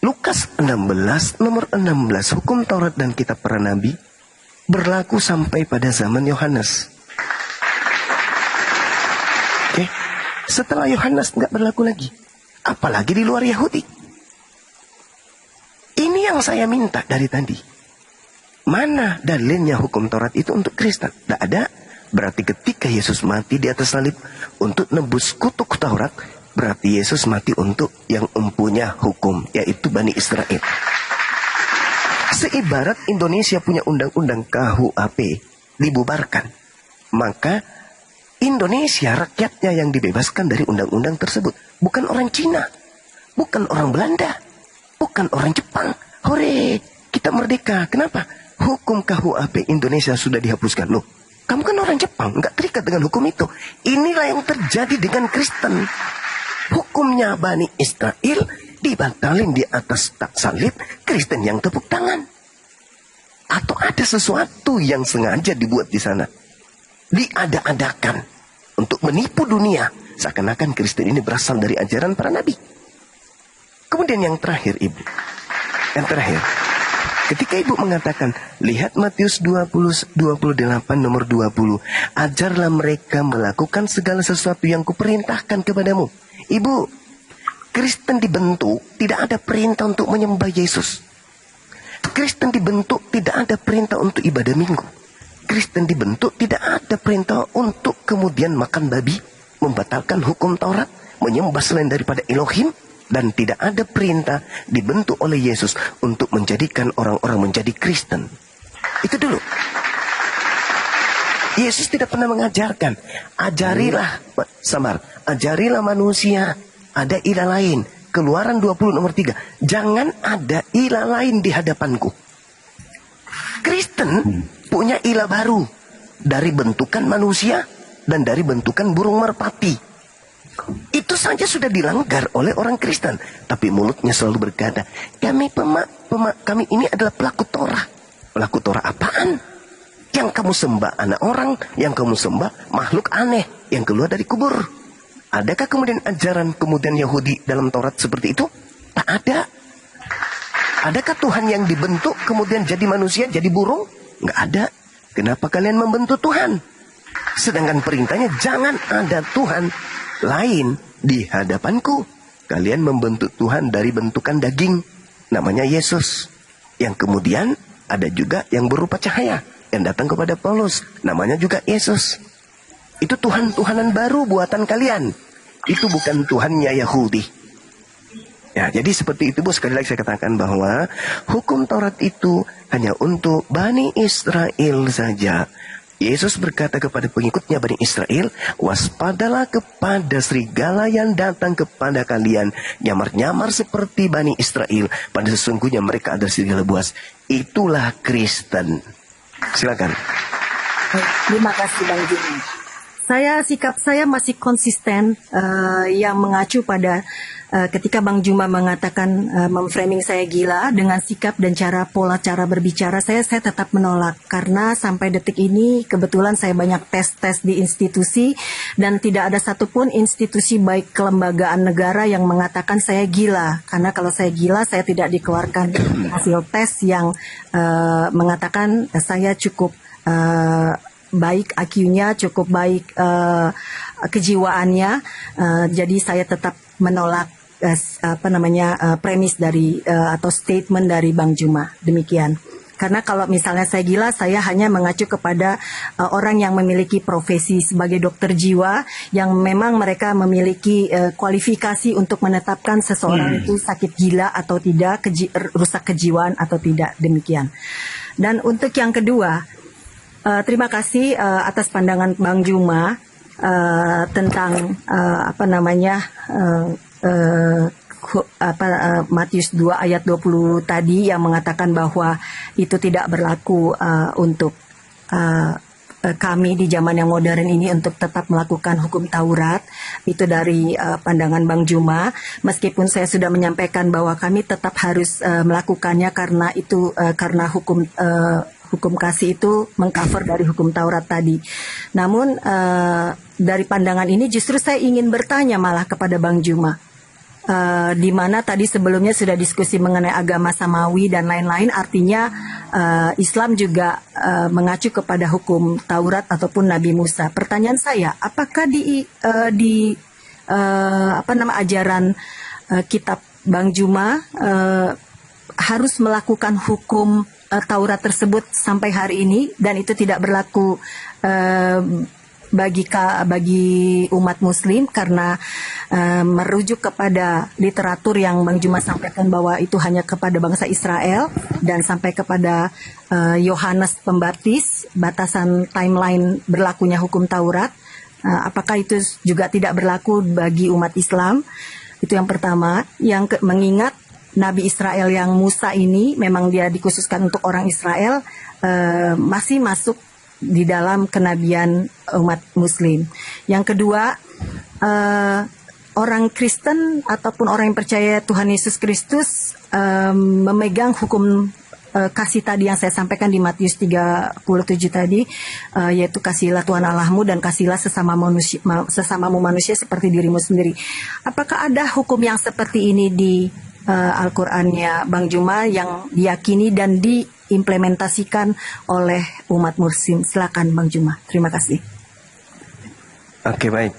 Lukas 16 nomor 16, hukum Taurat dan kitab para nabi berlaku sampai pada zaman Yohanes. Oke. setelah Yohanes nggak berlaku lagi. Apalagi di luar Yahudi. Ini yang saya minta dari tadi. Mana dalilnya hukum Taurat itu untuk Kristen? Tidak ada. Berarti ketika Yesus mati di atas salib untuk nebus kutuk Taurat, berarti Yesus mati untuk yang mempunyai hukum, yaitu Bani Israel. Seibarat Indonesia punya undang-undang KUHP dibubarkan, maka Indonesia rakyatnya yang dibebaskan dari undang-undang tersebut. Bukan orang Cina, bukan orang Belanda, bukan orang Jepang. Hore, kita merdeka. Kenapa? Hukum KUHP Indonesia sudah dihapuskan. Loh, kamu kan orang Jepang, nggak terikat dengan hukum itu. Inilah yang terjadi dengan Kristen. Hukumnya Bani Israel dibatalin di atas tak salib, Kristen yang tepuk tangan. Atau ada sesuatu yang sengaja dibuat di sana, diada-adakan untuk menipu dunia, seakan-akan Kristen ini berasal dari ajaran para nabi. Kemudian yang terakhir, Ibu, yang terakhir, ketika Ibu mengatakan, lihat Matius 28 nomor 20, ajarlah mereka melakukan segala sesuatu yang kuperintahkan kepadamu. Ibu, Kristen dibentuk tidak ada perintah untuk menyembah Yesus. Kristen dibentuk tidak ada perintah untuk ibadah minggu. Kristen dibentuk tidak ada perintah untuk kemudian makan babi, membatalkan hukum Taurat, menyembah selain daripada Elohim. Dan tidak ada perintah dibentuk oleh Yesus untuk menjadikan orang-orang menjadi Kristen. Itu dulu. Yesus tidak pernah mengajarkan, ajarilah manusia ada ilah lain. Keluaran 20 nomor 3. Jangan ada ilah lain di hadapanku. Kristen punya ilah baru dari bentukan manusia dan dari bentukan burung merpati. Itu saja sudah dilanggar oleh orang Kristen. Tapi mulutnya selalu berkata, kami ini adalah pelaku Torah. Pelaku Torah apaan? Yang kamu sembah anak orang, yang kamu sembah makhluk aneh yang keluar dari kubur. Adakah kemudian ajaran kemudian Yahudi dalam Taurat seperti itu? Tak ada. Adakah Tuhan yang dibentuk kemudian jadi manusia, jadi burung? Nggak ada. Kenapa kalian membentuk Tuhan? Sedangkan perintahnya jangan ada Tuhan lain di hadapanku. Kalian membentuk Tuhan dari bentukan daging, namanya Yesus. Yang kemudian ada juga yang berupa cahaya, yang datang kepada Paulus, namanya juga Yesus. Itu Tuhan-Tuhanan baru buatan kalian. Itu bukan Tuhannya Yahudi. Ya, jadi seperti itu, Bu. Sekali lagi saya katakan bahwa hukum Taurat itu hanya untuk Bani Israel saja. Yesus berkata kepada pengikutnya Bani Israel, waspadalah kepada serigala yang datang kepada kalian, nyamar-nyamar seperti Bani Israel, pada sesungguhnya mereka adalah serigala buas. Itulah Kristen. Silakan. Terima kasih Bang Jimmy. Sikap saya masih konsisten yang mengacu pada ketika Bang Juma mengatakan memframing saya gila dengan sikap dan pola cara berbicara saya tetap menolak karena sampai detik ini kebetulan saya banyak tes di institusi dan tidak ada satupun institusi baik kelembagaan negara yang mengatakan saya gila, karena kalau saya gila saya tidak dikeluarkan hasil tes yang mengatakan saya cukup baik IQ-nya, cukup baik kejiwaannya, jadi saya tetap menolak premis dari atau statement dari Bang Juma. Demikian. Karena kalau misalnya saya gila, saya hanya mengacu kepada orang yang memiliki profesi sebagai dokter jiwa, yang memang mereka memiliki kualifikasi untuk menetapkan seseorang itu sakit gila atau tidak, rusak kejiwaan atau tidak. Demikian. Dan untuk yang kedua, terima kasih atas pandangan Bang Juma tentang Matius 2 ayat 20 tadi yang mengatakan bahwa itu tidak berlaku untuk kami di zaman yang modern ini untuk tetap melakukan hukum Taurat. Itu dari pandangan Bang Juma, meskipun saya sudah menyampaikan bahwa kami tetap harus melakukannya karena itu karena hukum kasih itu mengcover dari hukum Taurat tadi. Namun dari pandangan ini justru saya ingin bertanya malah kepada Bang Juma, di mana tadi sebelumnya sudah diskusi mengenai agama samawi dan lain-lain, artinya Islam juga mengacu kepada hukum Taurat ataupun Nabi Musa. Pertanyaan saya, apakah di ajaran kitab Bang Juma harus melakukan hukum Taurat tersebut sampai hari ini, dan itu tidak berlaku bagi umat Muslim karena merujuk kepada literatur yang Bang Juma sampaikan bahwa itu hanya kepada bangsa Israel dan sampai kepada Yohanes Pembaptis, batasan timeline berlakunya hukum Taurat. Apakah itu juga tidak berlaku bagi umat Islam? Itu yang pertama. Mengingat Nabi Israel yang Musa ini memang dia dikhususkan untuk orang Israel, masih masuk di dalam kenabian umat Muslim. Yang kedua, orang Kristen ataupun orang yang percaya Tuhan Yesus Kristus memegang hukum kasih tadi yang saya sampaikan di Matius 37 tadi, yaitu kasihilah Tuhan Allahmu dan kasihilah sesamamu manusia seperti dirimu sendiri. Apakah ada hukum yang seperti ini di Al-Qur'annya Bang Juma yang diyakini dan diimplementasikan oleh umat Muslim? Silakan Bang Juma. Terima kasih. Oke, baik.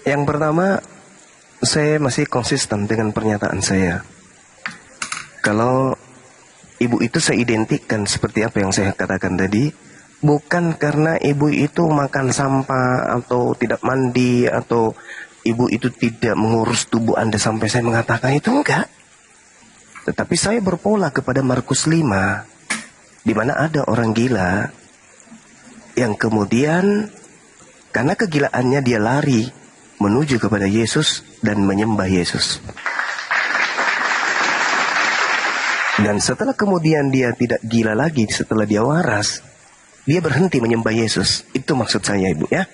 Yang pertama, saya masih konsisten dengan pernyataan saya. Kalau ibu itu saya identikkan seperti apa yang saya katakan tadi, bukan karena ibu itu makan sampah atau tidak mandi atau ibu itu tidak mengurus tubuh Anda sampai saya mengatakan itu, enggak. Tetapi saya berpola kepada Markus 5, di mana ada orang gila yang kemudian karena kegilaannya dia lari menuju kepada Yesus dan menyembah Yesus. Dan setelah kemudian dia tidak gila lagi, setelah dia waras, dia berhenti menyembah Yesus. Itu maksud saya, Ibu, ya.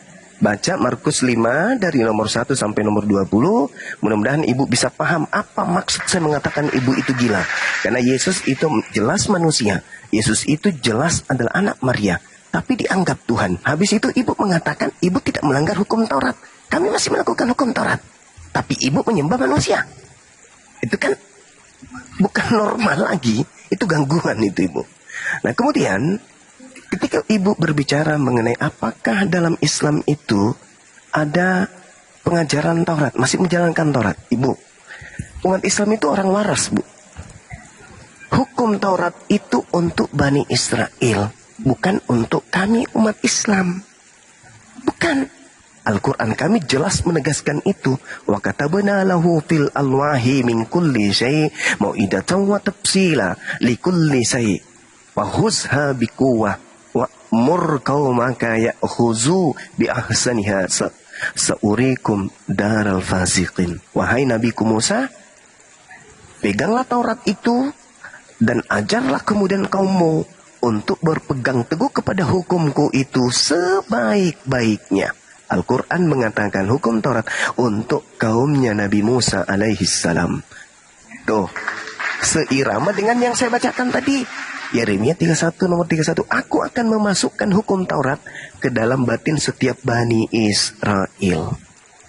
Baca Markus 5 dari nomor 1 sampai nomor 20. Mudah-mudahan ibu bisa paham apa maksud saya mengatakan ibu itu gila. Karena Yesus itu jelas manusia. Yesus itu jelas adalah anak Maria. Tapi dianggap Tuhan. Habis itu ibu mengatakan ibu tidak melanggar hukum Taurat. Kami masih melakukan hukum Taurat. Tapi ibu menyembah manusia. Itu kan bukan normal lagi. Itu gangguan itu, Ibu. Nah, kemudian ketika ibu berbicara mengenai apakah dalam Islam itu ada pengajaran Taurat, masih menjalankan Taurat, Ibu, umat Islam itu orang waras, Bu. Hukum Taurat itu untuk Bani Israel, bukan untuk kami umat Islam. Bukan. Al-Quran kami jelas menegaskan itu. Wa katabna lahu fil alwahi min kulli syai' mau'idatan wa tafsila li kulli syai' wa huzha biquwwah wa mur qaumaka ya'khuzu bi ahsaniha saurikum daral fasiqin. Wahai Nabiku Musa, peganglah Taurat itu dan ajarlah kemudian kaummu untuk berpegang teguh kepada hukumku itu sebaik-baiknya. Al-Quran mengatakan hukum Taurat untuk kaumnya Nabi Musa alaihissalam. Tuh, seirama dengan yang saya bacakan tadi. Yeremia 31 nomor 31. Aku akan memasukkan hukum Taurat ke dalam batin setiap Bani Israel.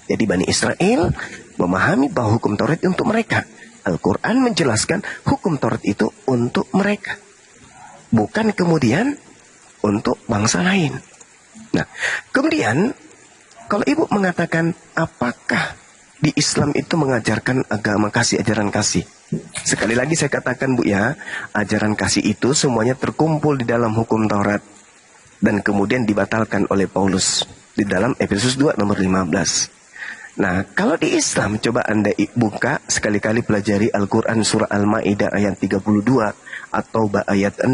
Jadi Bani Israel memahami bahwa hukum Taurat itu untuk mereka. Al-Quran menjelaskan hukum Taurat itu untuk mereka. Bukan kemudian untuk bangsa lain. Nah, kemudian kalau ibu mengatakan apakah di Islam itu mengajarkan agama kasih, ajaran kasih. Sekali lagi saya katakan, Bu, ya, ajaran kasih itu semuanya terkumpul di dalam hukum Taurat dan kemudian dibatalkan oleh Paulus di dalam Efesus 2 nomor 15. Nah, kalau di Islam coba Anda buka sekali-kali pelajari Al-Quran surah Al-Maidah ayat 32 atau ayat 6,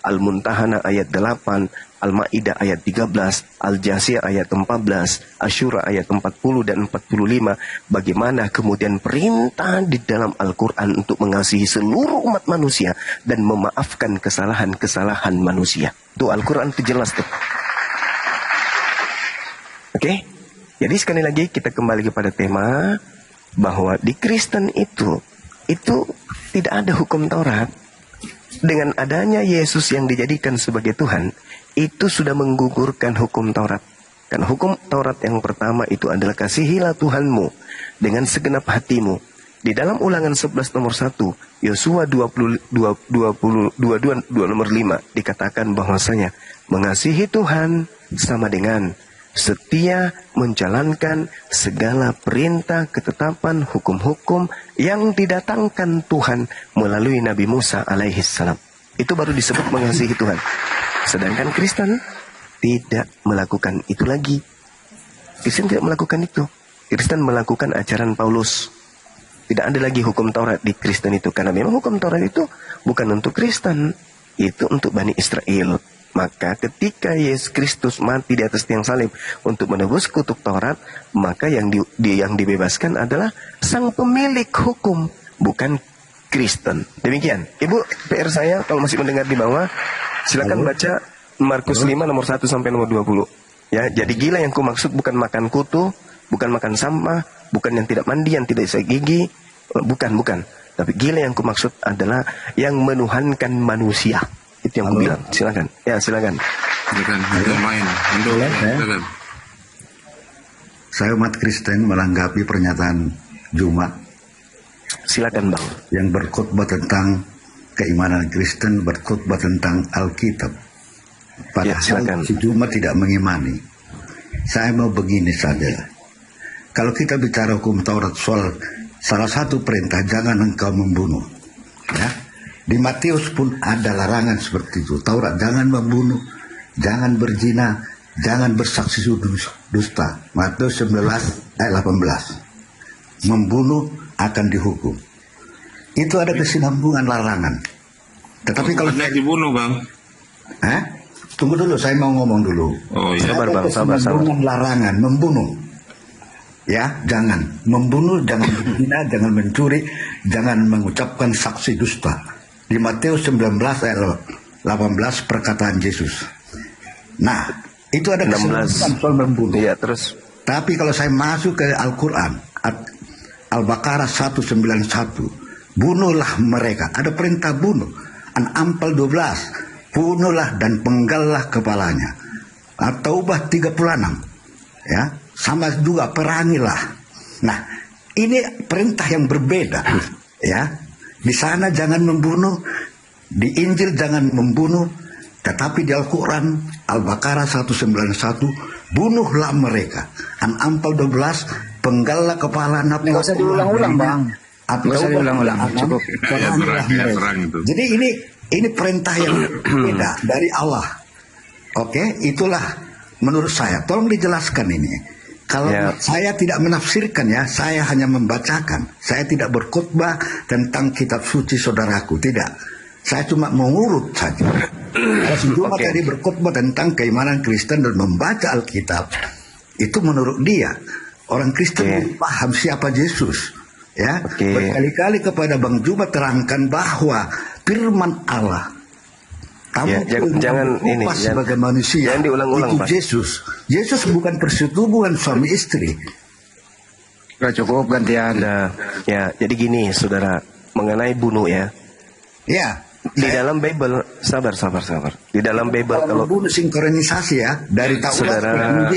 Al-Muntahana ayat 8, Al-Maidah ayat 13, Al-Jasiyah ayat 14, Asyura ayat 40 dan 45. Bagaimana kemudian perintah di dalam Al-Quran untuk mengasihi seluruh umat manusia dan memaafkan kesalahan-kesalahan manusia. Itu Al-Quran itu jelas tuh. Oke? Jadi sekali lagi kita kembali kepada tema bahwa di Kristen itu tidak ada hukum Taurat. Dengan adanya Yesus yang dijadikan sebagai Tuhan, itu sudah menggugurkan hukum Taurat. Karena hukum Taurat yang pertama itu adalah kasihilah Tuhanmu dengan segenap hatimu. Di dalam Ulangan 11 nomor 1, Yosua 22 nomor 5 dikatakan bahwasanya mengasihi Tuhan sama dengan setia menjalankan segala perintah, ketetapan, hukum-hukum yang didatangkan Tuhan melalui Nabi Musa alaihissalam. Itu baru disebut mengasihi Tuhan. Sedangkan Kristen tidak melakukan itu lagi. Kristen tidak melakukan itu. Kristen melakukan ajaran Paulus. Tidak ada lagi hukum Taurat di Kristen itu. Karena memang hukum Taurat itu bukan untuk Kristen. Itu untuk Bani Israel. Maka ketika Yesus Kristus mati di atas tiang salib untuk menebus kutuk Taurat, maka yang dibebaskan adalah sang pemilik hukum, bukan Kristen. Demikian. Ibu, PR saya kalau masih mendengar di bawah, silakan baca Markus 5 nomor 1 sampai nomor 20. Ya, jadi gila yang kumaksud bukan makan kutu, bukan makan sampah, bukan yang tidak mandi, yang tidak isi gigi, bukan. Tapi gila yang kumaksud adalah yang menuhankan manusia. Itu yang aku bilang. Silakan. Ya, silakan. Silakan. Yang main. Silakan. Saya umat Kristen menanggapi pernyataan Juma. Silakan, Bang. Yang berkhutbah tentang keimanan Kristen, berkhutbah tentang Alkitab. Padahal si Juma tidak mengimani. Saya mau begini saja. Kalau kita bicara hukum Taurat soal salah satu perintah, jangan engkau membunuh. Ya. Di Matius pun ada larangan seperti itu. Taurat, jangan membunuh, jangan berzina, jangan bersaksi dusta. Matius 19 ayat 18. Membunuh akan dihukum. Itu ada kesinambungan larangan. Tetapi kalau saya dibunuh, Bang. Tunggu dulu, saya mau ngomong dulu. Oh iya. Sabar, Bang, sabar. Larangan membunuh. Ya, jangan membunuh, jangan berzina, jangan mencuri, jangan mengucapkan saksi dusta. Di Matius 19 ayat 18 perkataan Yesus. Nah, itu ada kesimpulan soal membunuh. Iya, terus. Tapi kalau saya masuk ke Al-Quran, Al-Baqarah 191, bunuhlah mereka. Ada perintah bunuh. An-Anfal 12, bunuhlah dan penggallah kepalanya. At-Taubah 36, ya, sama juga perangilah. Nah, ini perintah yang berbeda, ya. Di sana jangan membunuh, di Injil jangan membunuh, tetapi di Al-Quran, Al-Baqarah 191, bunuhlah mereka. An-Anfal 12, penggallah kepala nafsu. Nggak usah diulang-ulang, Bang. Nggak usah diulang-ulang, cukup. Jadi ini perintah yang beda dari Allah. Oke, itulah menurut saya. Tolong dijelaskan ini. Kalau saya tidak menafsirkan, ya, saya hanya membacakan. Saya tidak berkhutbah tentang kitab suci saudaraku, tidak. Saya cuma mengurut saja. Kalau Juma tadi berkhutbah tentang keimanan Kristen dan membaca Alkitab, itu menurut dia orang Kristen paham siapa Yesus. Ya, berkali-kali kepada Bang Juma terangkan bahwa firman Allah, jangan ini sebagai manusia, jangan diulang-ulang, itu Yesus bukan persetubuhan suami istri. Cukup gantian. Ya, jadi gini, saudara, mengenai bunuh ya. Ya. Di dalam Bible, sabar. Di dalam Bible kalau bunuh sinkronisasi ya dari Taurat, saudara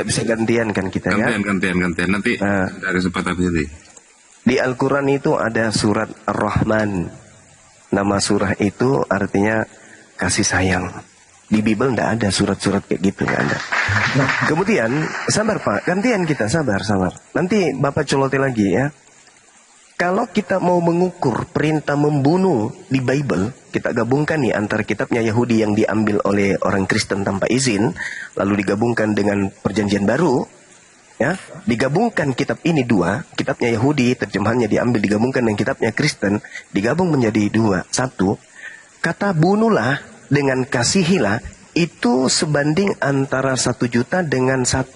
bisa gantian kan kita ya. Gantian. Nanti ada kesempatan jadi. Di Al-Quran itu ada surat Ar-Rahman. Nama surah itu artinya kasih sayang. Di Bible tidak ada surat-surat kayak gitu, nggak ada. Kemudian, sabar Pak, gantian kita, sabar. Nanti Bapak colotin lagi ya. Kalau kita mau mengukur perintah membunuh di Bible, kita gabungkan nih antara kitabnya Yahudi yang diambil oleh orang Kristen tanpa izin, lalu digabungkan dengan Perjanjian Baru, ya, digabungkan kitab ini dua, kitabnya Yahudi terjemahannya diambil digabungkan dengan kitabnya Kristen, digabung menjadi dua. Satu, kata bunuhlah dengan kasihilah itu sebanding antara 1 juta dengan 1.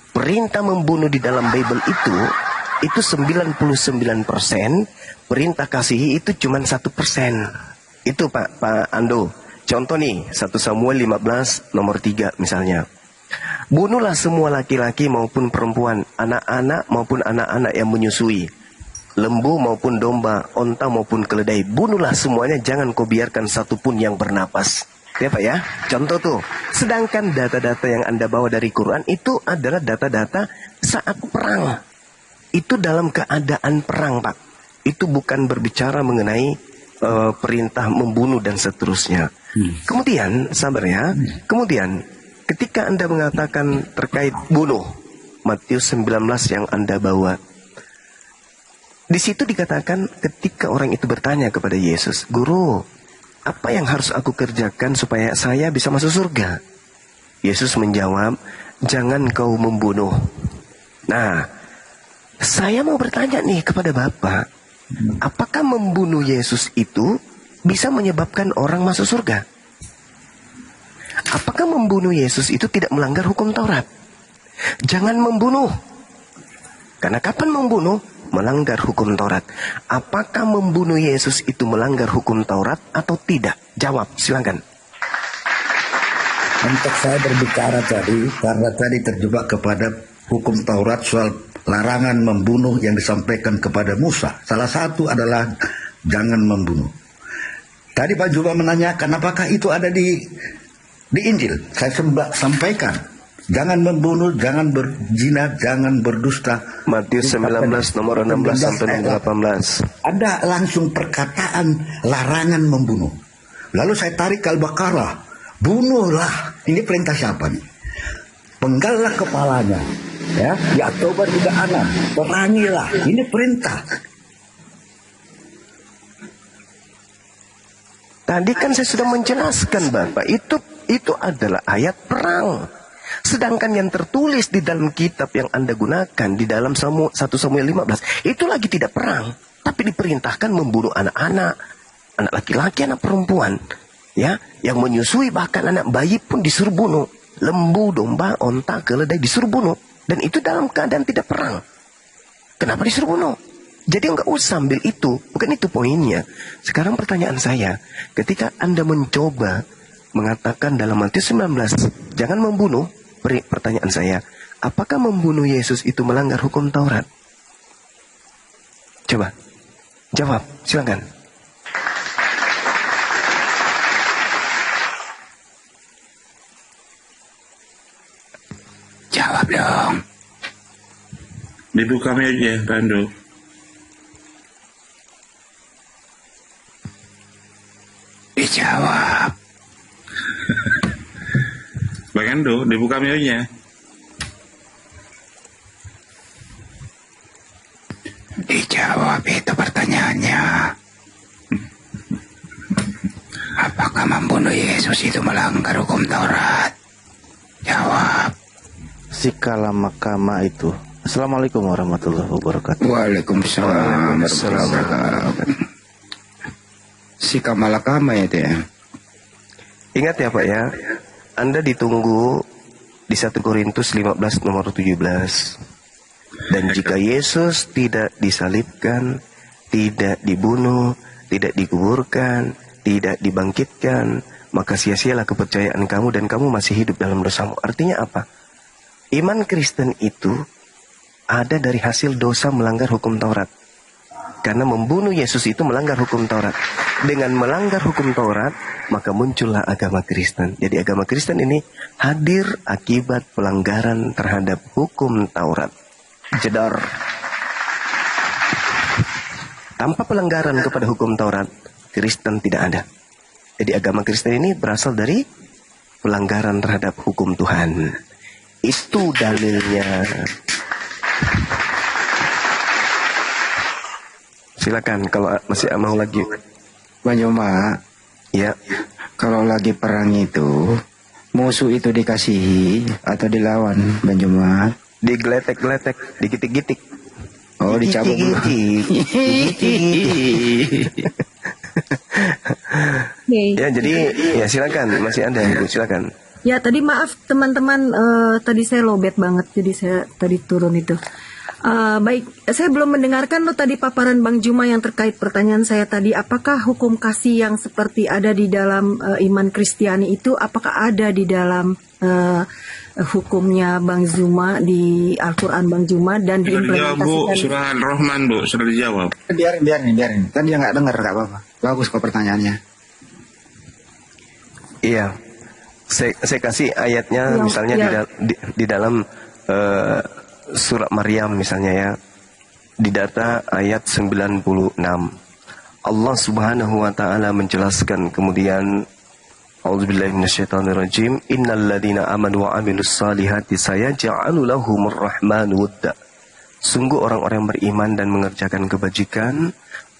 Perintah membunuh di dalam Bible itu 99%, perintah kasihi itu cuma 1%. Itu Pak Ando. Contoh nih, 1 Samuel 15 nomor 3 misalnya. Bunuhlah semua laki-laki maupun perempuan, anak-anak maupun anak-anak yang menyusui, lembu maupun domba, onta maupun keledai. Bunuhlah semuanya, jangan kau biarkan satupun yang bernapas. Ya Pak ya, contoh tuh. Sedangkan data-data yang Anda bawa dari Quran itu adalah data-data saat perang. Itu dalam keadaan perang Pak. Itu bukan berbicara mengenai perintah membunuh dan seterusnya. Kemudian, sabar ya. Kemudian, ketika Anda mengatakan terkait bunuh, Matius 19 yang Anda bawa, di situ dikatakan ketika orang itu bertanya kepada Yesus, "Guru, apa yang harus aku kerjakan supaya saya bisa masuk surga?" Yesus menjawab, "Jangan kau membunuh." Nah, saya mau bertanya nih kepada Bapak, apakah membunuh Yesus itu bisa menyebabkan orang masuk surga? Apakah membunuh Yesus itu tidak melanggar hukum Taurat? Jangan membunuh. Karena kapan membunuh? Melanggar hukum Taurat. Apakah membunuh Yesus itu melanggar hukum Taurat atau tidak? Jawab, silakan. Untuk saya berbicara tadi, karena tadi terjebak kepada hukum Taurat soal larangan membunuh yang disampaikan kepada Musa. Salah satu adalah jangan membunuh. Tadi Pak Juba menanyakan apakah itu ada di Injil. Saya sampaikan. Jangan membunuh, jangan berzina, jangan berdusta. Matius 19 nomor 16 sampai 18. Ada langsung perkataan larangan membunuh. Lalu saya tarik ke Al-Baqarah. Bunuhlah. Ini perintah siapa nih? Penggallah kepalanya. Ya, Ya'tobar juga anak. Perangilah. Ini perintah. Tadi kan saya sudah menjelaskan Bapak, itu adalah ayat perang. Sedangkan yang tertulis di dalam kitab yang Anda gunakan di dalam 1 Samuel 15 itu lagi tidak perang, tapi diperintahkan membunuh anak-anak, anak laki-laki, anak perempuan, ya, yang menyusui, bahkan anak bayi pun disuruh bunuh. Lembu, domba, onta, keledai disuruh bunuh, dan itu dalam keadaan tidak perang. Kenapa disuruh bunuh? Jadi enggak usah ambil itu, bukan itu poinnya. Sekarang pertanyaan saya, ketika Anda mencoba mengatakan dalam Matius 19, jangan membunuh, pertanyaan saya, apakah membunuh Yesus itu melanggar hukum Taurat? Coba, jawab, silakan. Jawab dong. Dibuka aja, Pandu. Dijawab. Bang Ando, dibuka videonya. Dijawab itu pertanyaannya. Apakah membunuh Yesus itu melanggar hukum Taurat? Jawab. Sikala makama itu. Assalamualaikum warahmatullahi wabarakatuh. Waalaikumsalam warahmatullahi wabarakatuh. Sikama lakama itu ya. Ingat ya Pak ya, Anda ditunggu di 1 Korintus 15 nomor 17. Dan jika Yesus tidak disalibkan, tidak dibunuh, tidak dikuburkan, tidak dibangkitkan, maka sia-sialah kepercayaan kamu dan kamu masih hidup dalam dosamu. Artinya apa? Iman Kristen itu ada dari hasil dosa melanggar hukum Taurat. Karena membunuh Yesus itu melanggar hukum Taurat. Dengan melanggar hukum Taurat, maka muncullah agama Kristen. Jadi agama Kristen ini hadir akibat pelanggaran terhadap hukum Taurat. Jedor. Tanpa pelanggaran kepada hukum Taurat, Kristen tidak ada. Jadi agama Kristen ini berasal dari pelanggaran terhadap hukum Tuhan. Itu dalilnya. Silakan kalau masih mau lagi. Bang Joma, ya. Kalau lagi perang itu, musuh itu dikasihi atau dilawan, Bang Joma? Digeletek-geletek, digitik-gitik. Oh, dicabut dulu. Ya, jadi ya silakan, masih ada Ibu, silakan. Ya tadi maaf teman-teman, tadi saya lowbat banget, jadi saya tadi turun itu. Baik, saya belum mendengarkan lo tadi paparan Bang Juma yang terkait pertanyaan saya tadi. Apakah hukum kasih yang seperti ada di dalam iman Kristiani itu, apakah ada di dalam hukumnya Bang Juma di Al-Quran Bang Juma dan diimplementasikan? Bu, surah Ar-Rahman Bu, sudah dijawab. Biarin. Kan dia nggak dengar, nggak apa-apa. Bagus kok pertanyaannya. Iya, saya kasih ayatnya, misalnya di dalam surat Maryam misalnya ya, di data ayat 96 Allah Subhanahu wa ta'ala menjelaskan, kemudian A'udzubillahi minasyaitonirrajim. Innalladzina amanu wa 'amilus salihati sayaj'alu lahumur rahmanu wudda. Sungguh orang-orang yang beriman dan mengerjakan kebajikan,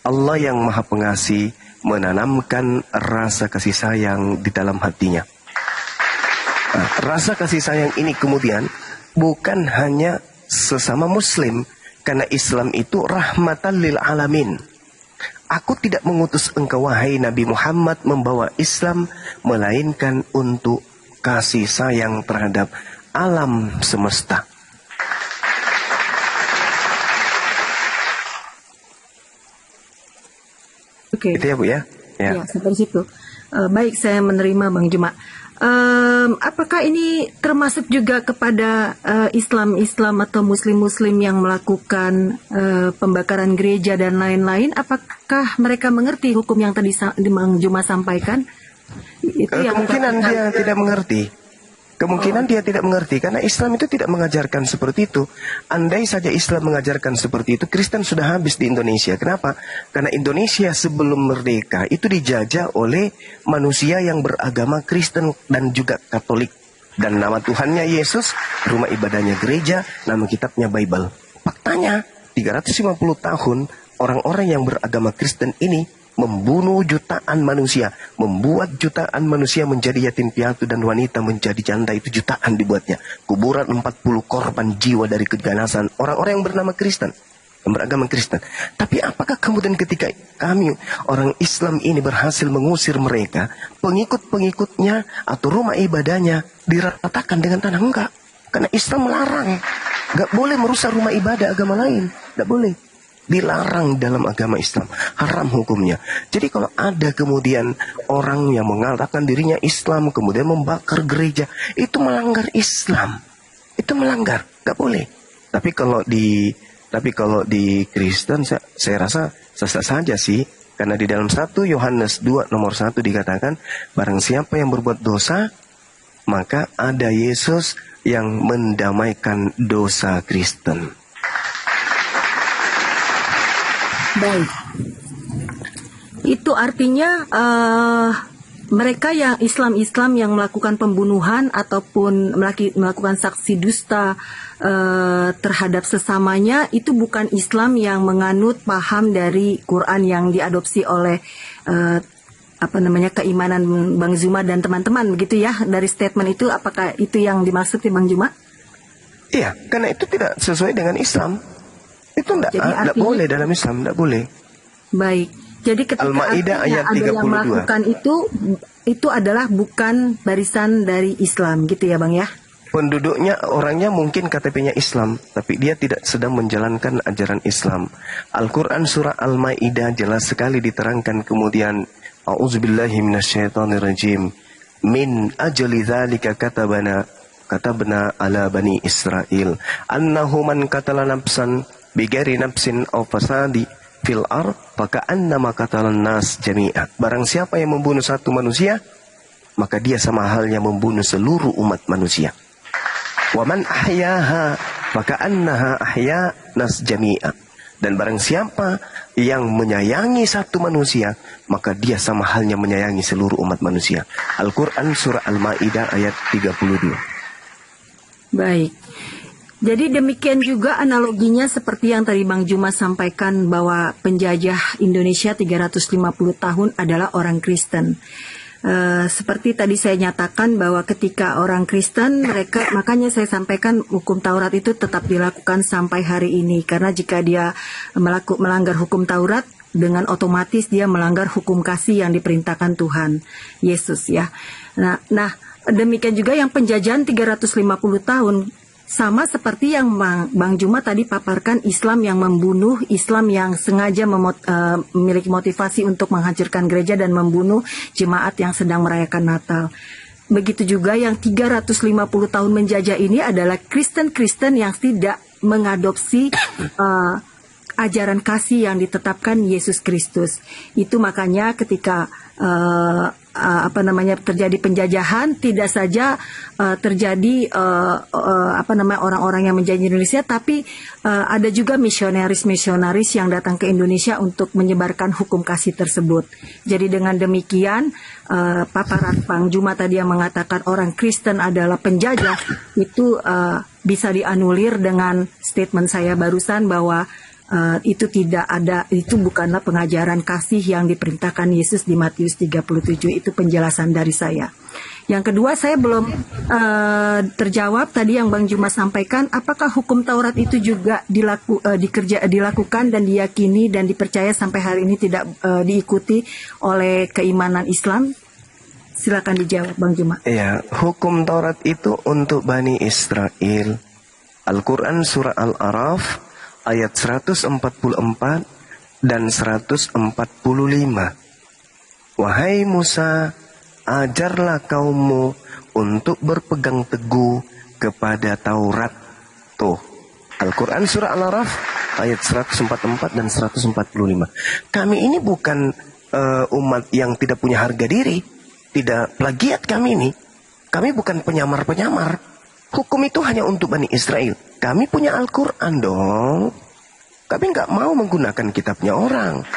Allah yang Maha Pengasih menanamkan rasa kasih sayang di dalam hatinya. Nah, rasa kasih sayang ini kemudian bukan hanya sesama muslim, karena Islam itu rahmatan lil alamin. Aku tidak mengutus engkau wahai Nabi Muhammad membawa Islam, melainkan untuk kasih sayang terhadap alam semesta. Oke. Itu ya Bu ya? Ya, sampai situ. Baik, saya menerima Bang Juma. Apakah ini termasuk juga kepada Islam atau Muslim yang melakukan pembakaran gereja dan lain-lain? Apakah mereka mengerti hukum yang tadi Bang Juma sampaikan? Itu Kemungkinan dia tidak mengerti. Kemungkinan dia tidak mengerti karena Islam itu tidak mengajarkan seperti itu. Andai saja Islam mengajarkan seperti itu, Kristen sudah habis di Indonesia. Kenapa? Karena Indonesia sebelum merdeka itu dijajah oleh manusia yang beragama Kristen dan juga Katolik. Dan nama Tuhannya Yesus, rumah ibadahnya gereja, nama kitabnya Bible. Faktanya 350 tahun orang-orang yang beragama Kristen ini membunuh jutaan manusia, membuat jutaan manusia menjadi yatim piatu dan wanita menjadi janda, itu jutaan dibuatnya. Kuburan 40 korban jiwa dari keganasan orang-orang yang bernama Kristen, yang beragama Kristen. Tapi apakah kemudian ketika kami orang Islam ini berhasil mengusir mereka, pengikut-pengikutnya atau rumah ibadahnya diratakan dengan tanah? Enggak. Karena Islam melarang. Enggak boleh merusak rumah ibadah agama lain. Enggak boleh. Dilarang dalam agama Islam, haram hukumnya. Jadi kalau ada kemudian orang yang mengatakan dirinya Islam kemudian membakar gereja, itu melanggar Islam, itu melanggar, nggak boleh. Tapi kalau di Kristen saya rasa sah-sah saja sih, karena di dalam 1 Yohanes 2 nomor 1 dikatakan, barang siapa yang berbuat dosa, maka ada Yesus yang mendamaikan dosa Kristen. Baik, itu artinya mereka yang Islam yang melakukan pembunuhan ataupun melakukan saksi dusta terhadap sesamanya, itu bukan Islam yang menganut paham dari Quran yang diadopsi oleh keimanan Bang Juma dan teman-teman, begitu ya? Dari statement itu, apakah itu yang dimaksud ya Bang Juma? Iya, karena itu tidak sesuai dengan Islam. Itu tidak boleh dalam Islam, tidak boleh. Baik, jadi ketika Al-Maidah ayat 32. ada yang melakukan itu adalah bukan barisan dari Islam, gitu ya Bang ya? Penduduknya, orangnya mungkin KTP-nya Islam, tapi dia tidak sedang menjalankan ajaran Islam. Al-Quran surah Al-Maidah jelas sekali diterangkan kemudian, A'udzubillahi minasyaitonirrajim, min ajli dzalika katabna ala bani Israel annahu man qatala nafsan bighairi nafsin aw fasadi fil ard faka'annama qatalan nas jami'a. Barang siapa yang membunuh satu manusia, maka dia sama halnya membunuh seluruh umat manusia. Wa man ahyaha faka'annaha ahya nas jami'a. Dan barang siapa yang menyayangi satu manusia, maka dia sama halnya menyayangi seluruh umat manusia. Al-Quran surah Al-Maidah ayat 32. Baik. Jadi demikian juga analoginya seperti yang tadi Bang Juma sampaikan, bahwa penjajah Indonesia 350 tahun adalah orang Kristen. Seperti tadi saya nyatakan bahwa ketika orang Kristen, makanya saya sampaikan hukum Taurat itu tetap dilakukan sampai hari ini. Karena jika dia melanggar hukum Taurat, dengan otomatis dia melanggar hukum kasih yang diperintahkan Tuhan Yesus ya. Nah demikian juga yang penjajahan 350 tahun, sama seperti yang Bang Juma tadi paparkan, Islam yang membunuh, Islam yang sengaja memiliki motivasi untuk menghancurkan gereja dan membunuh jemaat yang sedang merayakan Natal. Begitu juga yang 350 tahun menjajah ini adalah Kristen-Kristen yang tidak mengadopsi ajaran kasih yang ditetapkan Yesus Kristus. Itu makanya ketika terjadi penjajahan, tidak saja terjadi orang-orang yang menjajah Indonesia, tapi ada juga misionaris yang datang ke Indonesia untuk menyebarkan hukum kasih tersebut. Jadi dengan demikian paparan Bang Juma tadi yang mengatakan orang Kristen adalah penjajah itu bisa dianulir dengan statement saya barusan bahwa itu tidak ada, itu bukanlah pengajaran kasih yang diperintahkan Yesus di Matius 37. Itu penjelasan dari saya. Yang kedua, saya belum terjawab tadi yang Bang Juma sampaikan, apakah hukum Taurat itu juga dilakukan dan diyakini dan dipercaya sampai hari ini tidak diikuti oleh keimanan Islam? Silakan dijawab Bang Juma. Iya, hukum Taurat itu untuk Bani Israel. Al-Quran surah Al-Araf ayat 144 dan 145. Wahai Musa, ajarlah kaummu untuk berpegang teguh kepada Taurat. Tuh, Al-Quran surah Al-Araf ayat 144 dan 145. Kami ini bukan umat yang tidak punya harga diri, tidak plagiat kami ini. Kami bukan penyamar-penyamar. Hukum itu hanya untuk Bani Israel. Kami punya Al-Quran dong. Kami nggak mau menggunakan kitabnya orang.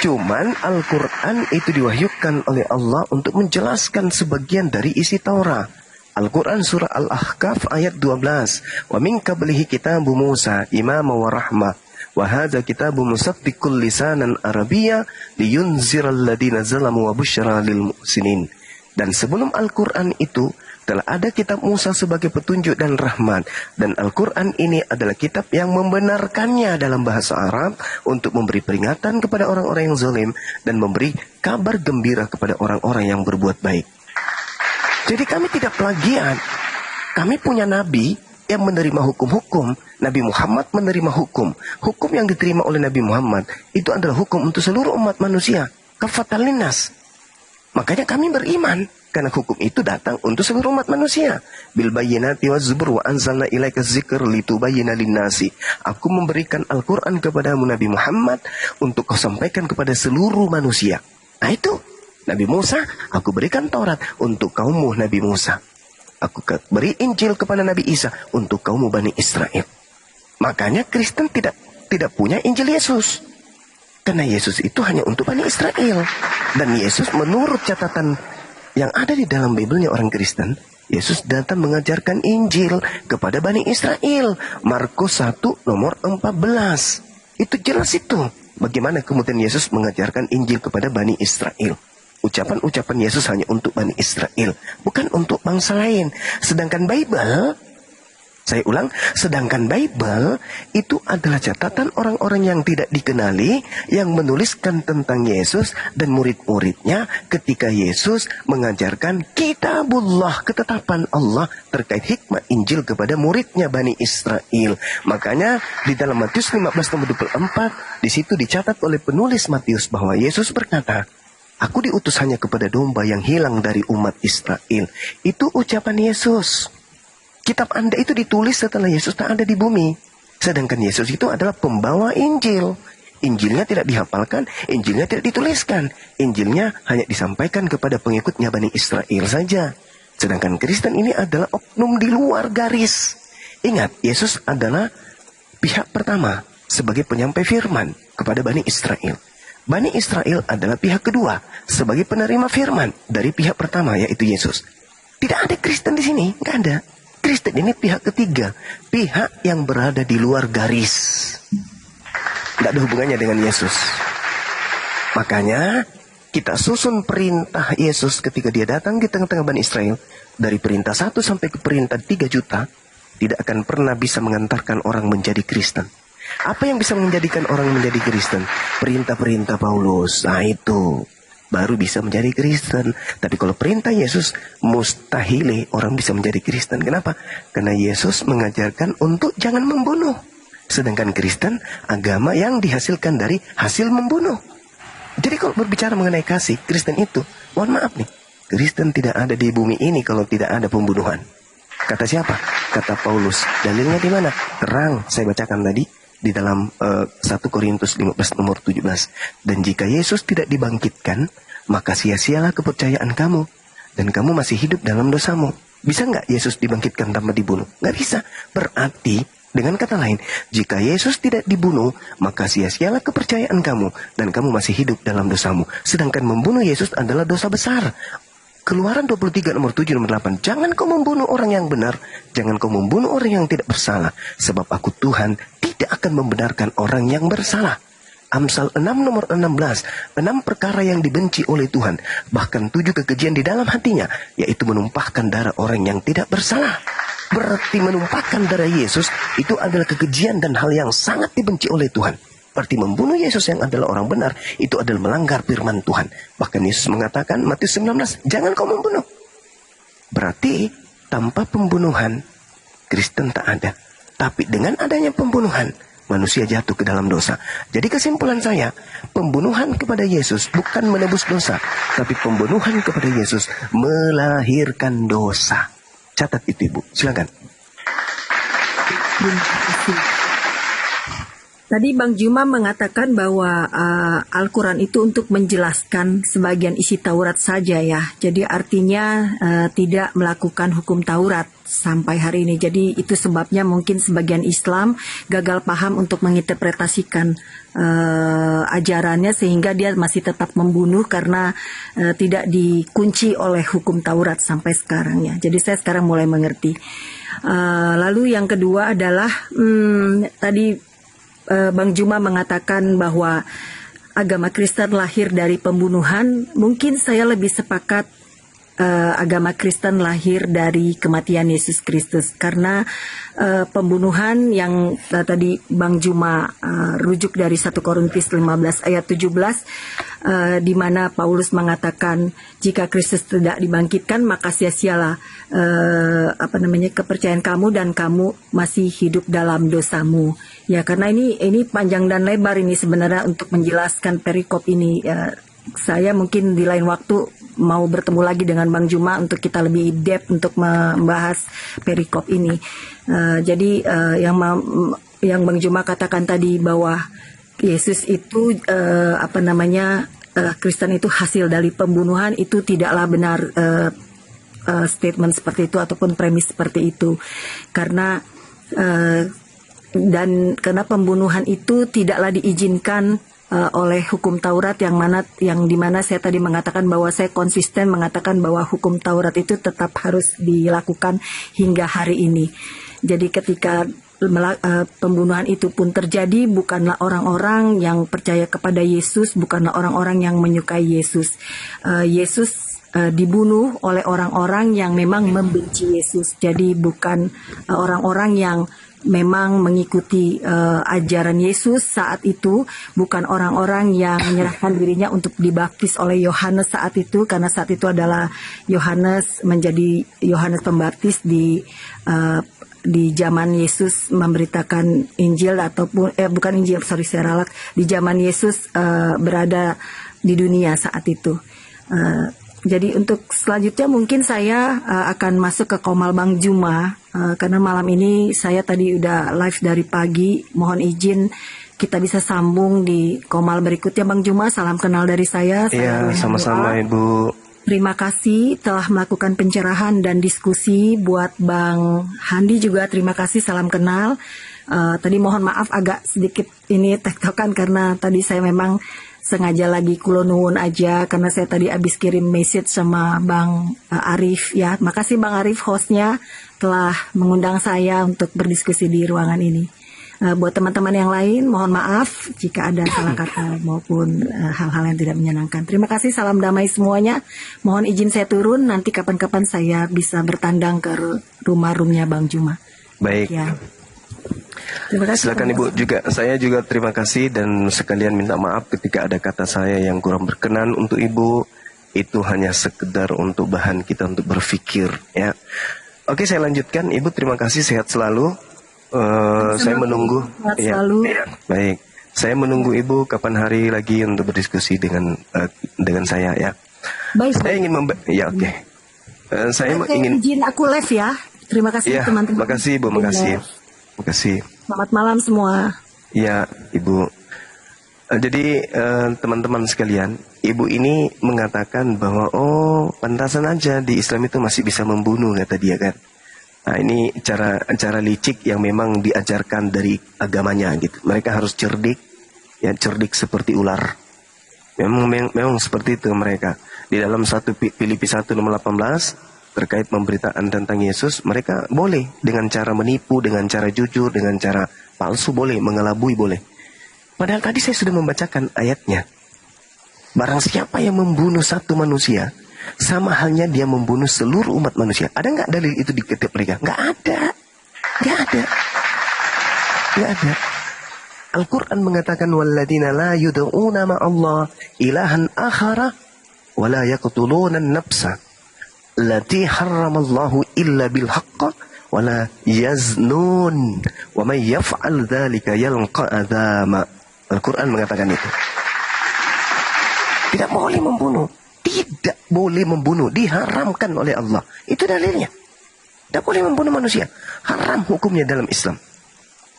Cuman Al-Quran itu diwahyukan oleh Allah untuk menjelaskan sebagian dari isi Taurat. Al-Quran surah Al-Ahqaf ayat 12. Wa min qablihi kitabu Musa imama wa rahmah. Wa hadza kitabu musaddiqul lisanan arabiyya liyunziral ladina zalamu wa busyra lil muhsinin. Dan sebelum Al-Quran itu telah ada kitab Musa sebagai petunjuk dan rahmat. Dan Al-Quran ini adalah kitab yang membenarkannya dalam bahasa Arab untuk memberi peringatan kepada orang-orang yang zalim dan memberi kabar gembira kepada orang-orang yang berbuat baik. Jadi kami tidak plagiat. Kami punya nabi yang menerima hukum-hukum. Nabi Muhammad menerima hukum. Hukum yang diterima oleh Nabi Muhammad itu adalah hukum untuk seluruh umat manusia. Kafatan linnas. Makanya kami beriman. Karena hukum itu datang untuk seluruh umat manusia. Bil bayyinati waz zubur wa anzalna ilaika dzikr litubayyana lin-nasi. Aku memberikan Al-Qur'an kepadamu Nabi Muhammad untuk kau sampaikan kepada seluruh manusia. Nah itu Nabi Musa, aku berikan Taurat untuk kaummu Nabi Musa. Aku beri Injil kepada Nabi Isa untuk kaummu Bani Israel. Makanya Kristen tidak punya Injil Yesus. Karena Yesus itu hanya untuk Bani Israel. Dan Yesus menurut catatan yang ada di dalam Bible-nya orang Kristen, Yesus datang mengajarkan Injil kepada Bani Israel. Markus 1 nomor 14. Itu jelas itu. Bagaimana kemudian Yesus mengajarkan Injil kepada Bani Israel. Ucapan-ucapan Yesus hanya untuk Bani Israel, bukan untuk bangsa lain. Sedangkan Bible, saya ulang, sedangkan Bible itu adalah catatan orang-orang yang tidak dikenali yang menuliskan tentang Yesus dan murid-muridnya ketika Yesus mengajarkan kitabullah, ketetapan Allah terkait hikmah Injil kepada muridnya Bani Israel. Makanya di dalam Matius 15 nomor 24 di situ dicatat oleh penulis Matius bahwa Yesus berkata, aku diutus hanya kepada domba yang hilang dari umat Israel. Itu ucapan Yesus. Kitab Anda itu ditulis setelah Yesus tak ada di bumi. Sedangkan Yesus itu adalah pembawa Injil. Injilnya tidak dihafalkan, Injilnya tidak dituliskan. Injilnya hanya disampaikan kepada pengikutnya Bani Israel saja. Sedangkan Kristen ini adalah oknum di luar garis. Ingat, Yesus adalah pihak pertama sebagai penyampai firman kepada Bani Israel. Bani Israel adalah pihak kedua sebagai penerima firman dari pihak pertama, yaitu Yesus. Tidak ada Kristen di sini, nggak ada. Kristen ini pihak ketiga, pihak yang berada di luar garis. Tidak ada hubungannya dengan Yesus. Makanya kita susun perintah Yesus ketika dia datang di tengah-tengah Bani Israel. Dari perintah 1 sampai ke perintah 3 juta, tidak akan pernah bisa mengantarkan orang menjadi Kristen. Apa yang bisa menjadikan orang menjadi Kristen? Perintah-perintah Paulus. Nah itu baru bisa menjadi Kristen. Tapi kalau perintah Yesus, mustahil orang bisa menjadi Kristen. Kenapa? Karena Yesus mengajarkan untuk jangan membunuh. Sedangkan Kristen, agama yang dihasilkan dari hasil membunuh. Jadi kalau berbicara mengenai kasih, Kristen itu, mohon maaf nih, Kristen tidak ada di bumi ini kalau tidak ada pembunuhan. Kata siapa? Kata Paulus. Dalilnya di mana? Terang, saya bacakan tadi di dalam 1 Korintus 15 nomor 17. Dan jika Yesus tidak dibangkitkan, maka sia-sialah kepercayaan kamu, dan kamu masih hidup dalam dosamu. Bisa nggak Yesus dibangkitkan tanpa dibunuh? Nggak bisa. Berarti, dengan kata lain, jika Yesus tidak dibunuh, maka sia-sialah kepercayaan kamu, dan kamu masih hidup dalam dosamu. Sedangkan membunuh Yesus adalah dosa besar. Keluaran 23 nomor 7 nomor 8. Jangan kau membunuh orang yang benar. Jangan kau membunuh orang yang tidak bersalah. Sebab aku Tuhan tidak akan membenarkan orang yang bersalah. Amsal 6 nomor 16. 6 perkara yang dibenci oleh Tuhan. Bahkan 7 kekejian di dalam hatinya. Yaitu menumpahkan darah orang yang tidak bersalah. Berarti menumpahkan darah Yesus itu adalah kekejian dan hal yang sangat dibenci oleh Tuhan. Berarti membunuh Yesus yang adalah orang benar, itu adalah melanggar firman Tuhan. Bahkan Yesus mengatakan, Matius 19, jangan kau membunuh. Berarti tanpa pembunuhan, Kristen tak ada. Tapi dengan adanya pembunuhan, manusia jatuh ke dalam dosa. Jadi kesimpulan saya, pembunuhan kepada Yesus bukan menebus dosa, tapi pembunuhan kepada Yesus melahirkan dosa. Catat itu Ibu, silakan. Terima kasih. Tadi Bang Juma mengatakan bahwa Al-Quran itu untuk menjelaskan sebagian isi Taurat saja ya. Jadi artinya tidak melakukan hukum Taurat sampai hari ini. Jadi itu sebabnya mungkin sebagian Islam gagal paham untuk menginterpretasikan ajarannya sehingga dia masih tetap membunuh karena tidak dikunci oleh hukum Taurat sampai sekarang ya. Jadi saya sekarang mulai mengerti. Lalu yang kedua adalah tadi Bang Juma mengatakan bahwa agama Kristen lahir dari pembunuhan. Mungkin saya lebih sepakat agama Kristen lahir dari kematian Yesus Kristus. Karena pembunuhan yang tadi Bang Juma rujuk dari 1 Korintus 15 ayat 17, di mana Paulus mengatakan jika Kristus tidak dibangkitkan maka sia-sialah kepercayaan kamu dan kamu masih hidup dalam dosamu. Ya, karena ini panjang dan lebar ini sebenarnya untuk menjelaskan perikop ini. Saya mungkin di lain waktu mau bertemu lagi dengan Bang Juma untuk kita lebih depth untuk membahas perikop ini. Jadi yang Bang Juma katakan tadi bahwa Yesus itu Kristen itu hasil dari pembunuhan, itu tidaklah benar statement seperti itu ataupun premis seperti itu. Karena karena pembunuhan itu tidaklah diizinkan oleh hukum Taurat yang dimana saya tadi mengatakan bahwa saya konsisten mengatakan bahwa hukum Taurat itu tetap harus dilakukan hingga hari ini. Jadi ketika pembunuhan itu pun terjadi, bukanlah orang-orang yang percaya kepada Yesus, bukanlah orang-orang yang menyukai Yesus. Yesus dibunuh oleh orang-orang yang memang membenci Yesus. Jadi bukan orang-orang yang memang mengikuti ajaran Yesus saat itu, bukan orang-orang yang menyerahkan dirinya untuk dibaptis oleh Yohanes saat itu, karena saat itu adalah Yohanes menjadi Yohanes Pembaptis di zaman Yesus memberitakan Injil ataupun bukan Injil, saya ralat, di zaman Yesus berada di dunia saat itu. Jadi untuk selanjutnya mungkin saya akan masuk ke Komal Bang Juma, karena malam ini saya tadi udah live dari pagi. Mohon izin kita bisa sambung di Komal berikutnya Bang Juma. Salam kenal dari saya. Iya, sama-sama Ibu. Terima kasih telah melakukan pencerahan dan diskusi. Buat Bang Handi juga terima kasih, salam kenal. Tadi mohon maaf agak sedikit ini tektokan karena tadi saya memang sengaja lagi kulonuwun aja karena saya tadi habis kirim message sama Bang Arif ya. Makasih Bang Arif hostnya telah mengundang saya untuk berdiskusi di ruangan ini. Buat teman-teman yang lain mohon maaf jika ada salah kata maupun hal-hal yang tidak menyenangkan. Terima kasih, salam damai semuanya. Mohon izin saya turun, nanti kapan-kapan saya bisa bertandang ke rumah-rumahnya Bang Juma. Baik. Ya. Terima kasih. Silakan Ibu juga. Saya juga terima kasih dan sekalian minta maaf ketika ada kata saya yang kurang berkenan untuk Ibu. Itu hanya sekedar untuk bahan kita untuk berpikir ya. Oke, saya lanjutkan. Ibu terima kasih, sehat selalu. Saya menunggu. Ya, baik. Saya menunggu Ibu kapan hari lagi untuk berdiskusi dengan saya ya. Baik. Saya ingin ya oke. Saya ingin izin aku live ya. Terima kasih ya, teman-teman. Makasih Ibu, makasih. Makasih. Selamat malam semua. Ya, Ibu. Jadi teman-teman sekalian, ibu ini mengatakan bahwa oh pantasan aja di Islam itu masih bisa membunuh, kata dia kan. Nah ini cara licik yang memang diajarkan dari agamanya gitu. Mereka harus cerdik, ya cerdik seperti ular. Memang seperti itu mereka. Di dalam 1 Filipi 1 nomor 18 terkait pemberitaan tentang Yesus, mereka boleh dengan cara menipu, dengan cara jujur, dengan cara palsu boleh, mengelabui boleh. Padahal tadi saya sudah membacakan ayatnya. Barang siapa yang membunuh satu manusia, sama halnya dia membunuh seluruh umat manusia. Ada nggak dalil itu di kitab mereka? Nggak ada. Nggak ada. Nggak ada. Al-Quran mengatakan, وَالَّذِينَ لَا يُدْعُونَ مَعَ اللَّهِ إِلَهًا آخَرَ وَلَا يَقْتُلُونَ النَّفْسَ الَّتِي حَرَّمَ اللَّهُ إِلَّا بِالْحَقِّ وَلَا يَزْنُونَ وَمَنْ يَفْعَلْ ذَلِكَ يَلْقَ أَثَامًا. Al-Quran mengatakan itu. Tidak boleh membunuh. Tidak boleh membunuh. Diharamkan oleh Allah. Itu dalilnya. Tidak boleh membunuh manusia. Haram hukumnya dalam Islam.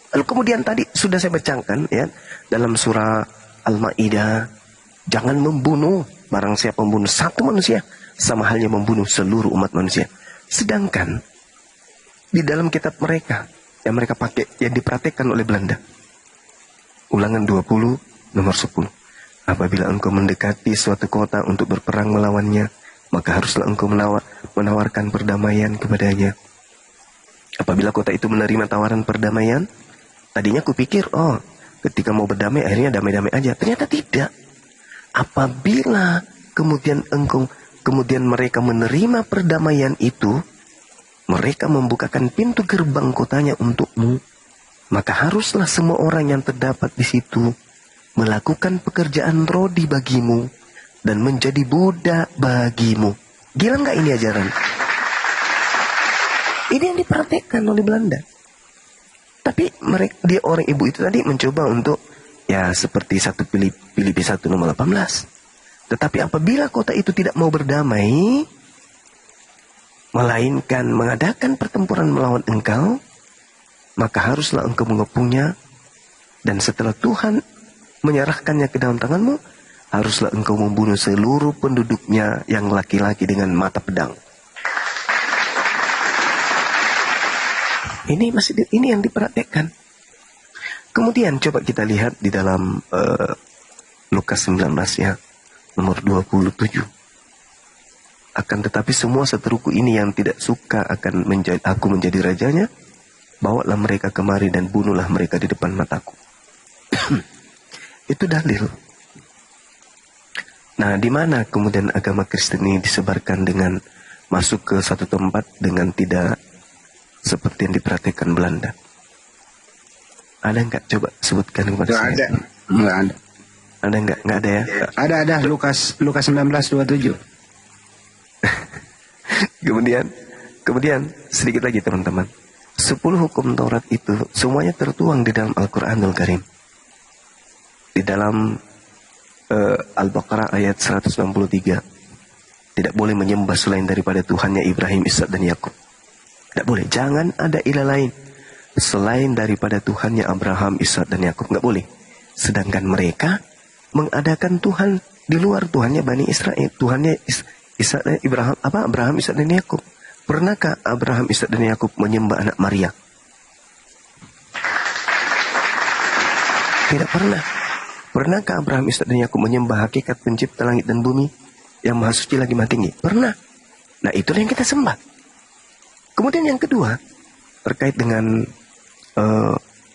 Lalu kemudian tadi sudah saya bacakan ya dalam surah Al-Maidah, jangan membunuh. Barang siapa membunuh satu manusia, sama halnya membunuh seluruh umat manusia. Sedangkan di dalam kitab mereka yang mereka pakai, yang dipraktekkan oleh Belanda, Ulangan 20 nomor 10. Apabila engkau mendekati suatu kota untuk berperang melawannya, maka haruslah engkau menawarkan perdamaian kepadanya. Apabila kota itu menerima tawaran perdamaian, tadinya kupikir, oh, ketika mau berdamai akhirnya damai-damai aja. Ternyata tidak. Apabila kemudian mereka menerima perdamaian itu, mereka membukakan pintu gerbang kotanya untukmu, maka haruslah semua orang yang terdapat di situ melakukan pekerjaan rodi bagimu dan menjadi budak bagimu. Gila nggak ini ajaran? Ini yang dipraktekkan oleh Belanda. Tapi dia orang ibu itu tadi mencoba untuk ya seperti 1 Filipi 1 nomor 18. Tetapi apabila kota itu tidak mau berdamai, melainkan mengadakan pertempuran melawan engkau, maka haruslah engkau mengepungnya, dan setelah Tuhan menyerahkannya ke dalam tanganmu, haruslah engkau membunuh seluruh penduduknya yang laki-laki dengan mata pedang. Ini yang diperhatikan. Kemudian coba kita lihat di dalam Lukas 19 ya, nomor 27. Akan tetapi semua seteruku ini yang tidak suka akan aku menjadi rajanya, bawalah mereka kemari dan bunuhlah mereka di depan mataku. Itu dalil. Nah, di mana kemudian agama Kristen ini disebarkan dengan masuk ke satu tempat dengan tidak seperti yang diperhatikan Belanda? Ada nggak? Coba sebutkan kepada saya. Ada. Nggak ada. Ada nggak? Nggak ada ya? Ada. Lukas 19:27. Kemudian sedikit lagi teman-teman. 10 hukum Taurat itu semuanya tertuang di dalam Al-Quranul Karim. Di dalam Al-Baqarah ayat 163. Tidak boleh menyembah selain daripada Tuhannya Ibrahim, Ishak dan Yakub. Tidak boleh. Jangan ada ilah lain selain daripada Tuhannya Abraham, Ishak dan Yakub. Nggak boleh. Sedangkan mereka mengadakan Tuhan di luar Tuhannya Bani Israel. Tuhannya Ishak dan Abraham, Ishak dan Yakub. Pernahkah Abraham, Ishak dan Yakub menyembah anak Maria? Tidak pernah. Pernahkah Abraham, Ishak dan Yakub menyembah hakikat pencipta langit dan bumi yang maha suci lagi maha tinggi? Pernah. Nah, itulah yang kita sembah. Kemudian yang kedua, terkait dengan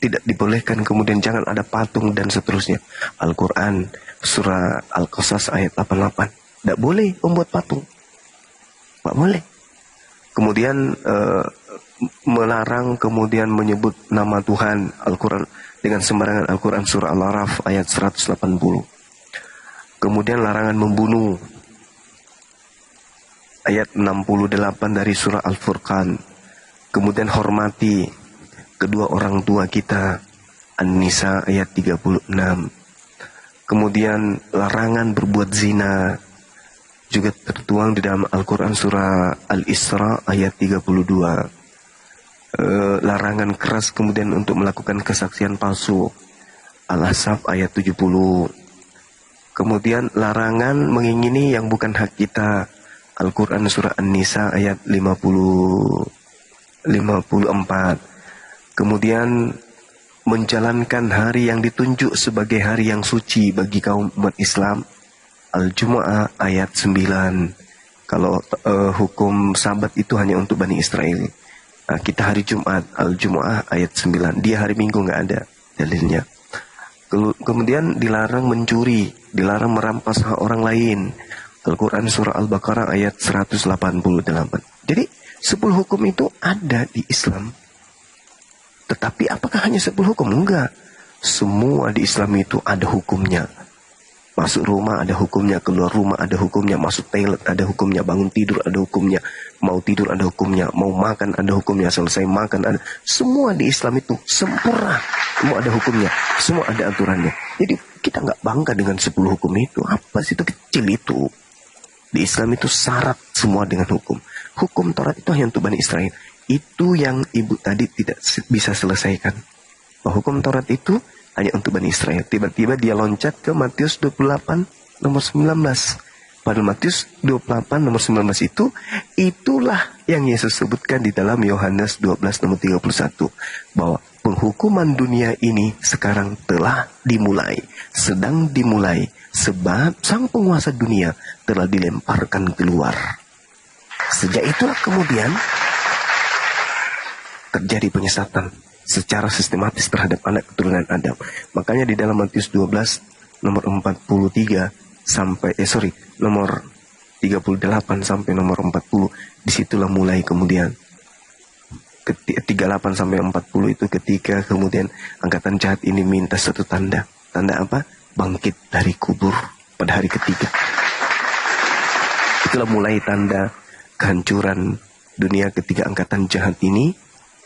tidak dibolehkan, kemudian jangan ada patung dan seterusnya. Al-Quran surah Al-Qasas ayat 88. Tidak boleh membuat patung. Tidak boleh. Kemudian melarang kemudian menyebut nama Tuhan Al-Quran dengan sembarangan. Al-Quran surah Al-Araf ayat 180. Kemudian larangan membunuh ayat 68 dari surah Al-Furqan. Kemudian hormati kedua orang tua kita, An-Nisa ayat 36. Kemudian larangan berbuat zina juga tertuang di dalam Al-Quran surah Al-Isra ayat 32. Larangan keras kemudian untuk melakukan kesaksian palsu. Al-Ahzab ayat 70. Kemudian larangan mengingini yang bukan hak kita. Al-Quran surah An-Nisa ayat 54. Kemudian menjalankan hari yang ditunjuk sebagai hari yang suci bagi kaum umat Islam. Al-Jumu'ah ayat 9. Kalau hukum Sabat itu hanya untuk Bani Israel. Nah, kita hari Jumat, Al-Jumu'ah ayat 9. Dia hari Minggu nggak ada dalilnya. Kemudian dilarang mencuri, dilarang merampas hak orang lain. Al-Quran surah Al-Baqarah ayat 188. Jadi 10 hukum itu ada di Islam. Tetapi apakah hanya 10 hukum? Enggak. Semua di Islam itu ada hukumnya. Masuk rumah ada hukumnya, keluar rumah ada hukumnya, masuk toilet ada hukumnya, bangun tidur ada hukumnya, mau tidur ada hukumnya, mau makan ada hukumnya, selesai makan ada. Semua di Islam itu sempurna. Semua ada hukumnya, semua ada aturannya. Jadi kita nggak bangga dengan 10 hukum itu. Apa sih itu kecil itu? Di Islam itu syarat semua dengan hukum. Hukum Taurat itu hanya untuk Bani Israel. Itu yang ibu tadi tidak bisa selesaikan. Bahwa hukum Taurat itu hanya untuk Bani Israel. Tiba-tiba dia loncat ke Matius 28 nomor 19. Pada Matius 28 nomor 19 itulah yang Yesus sebutkan di dalam Yohanes 12 nomor 31. Bahwa penghukuman dunia ini sekarang telah dimulai. Sedang dimulai. Sebab sang penguasa dunia telah dilemparkan keluar. Sejak itulah kemudian terjadi penyesatan secara sistematis terhadap anak keturunan Adam. Makanya di dalam Matius 12 nomor 43 sampai nomor 38 sampai nomor 40, disitulah mulai kemudian 38 sampai 40 itu ketika kemudian angkatan jahat ini minta satu tanda. Tanda apa? Bangkit dari kubur pada hari ketiga. Itulah mulai tanda kehancuran dunia ketika angkatan jahat ini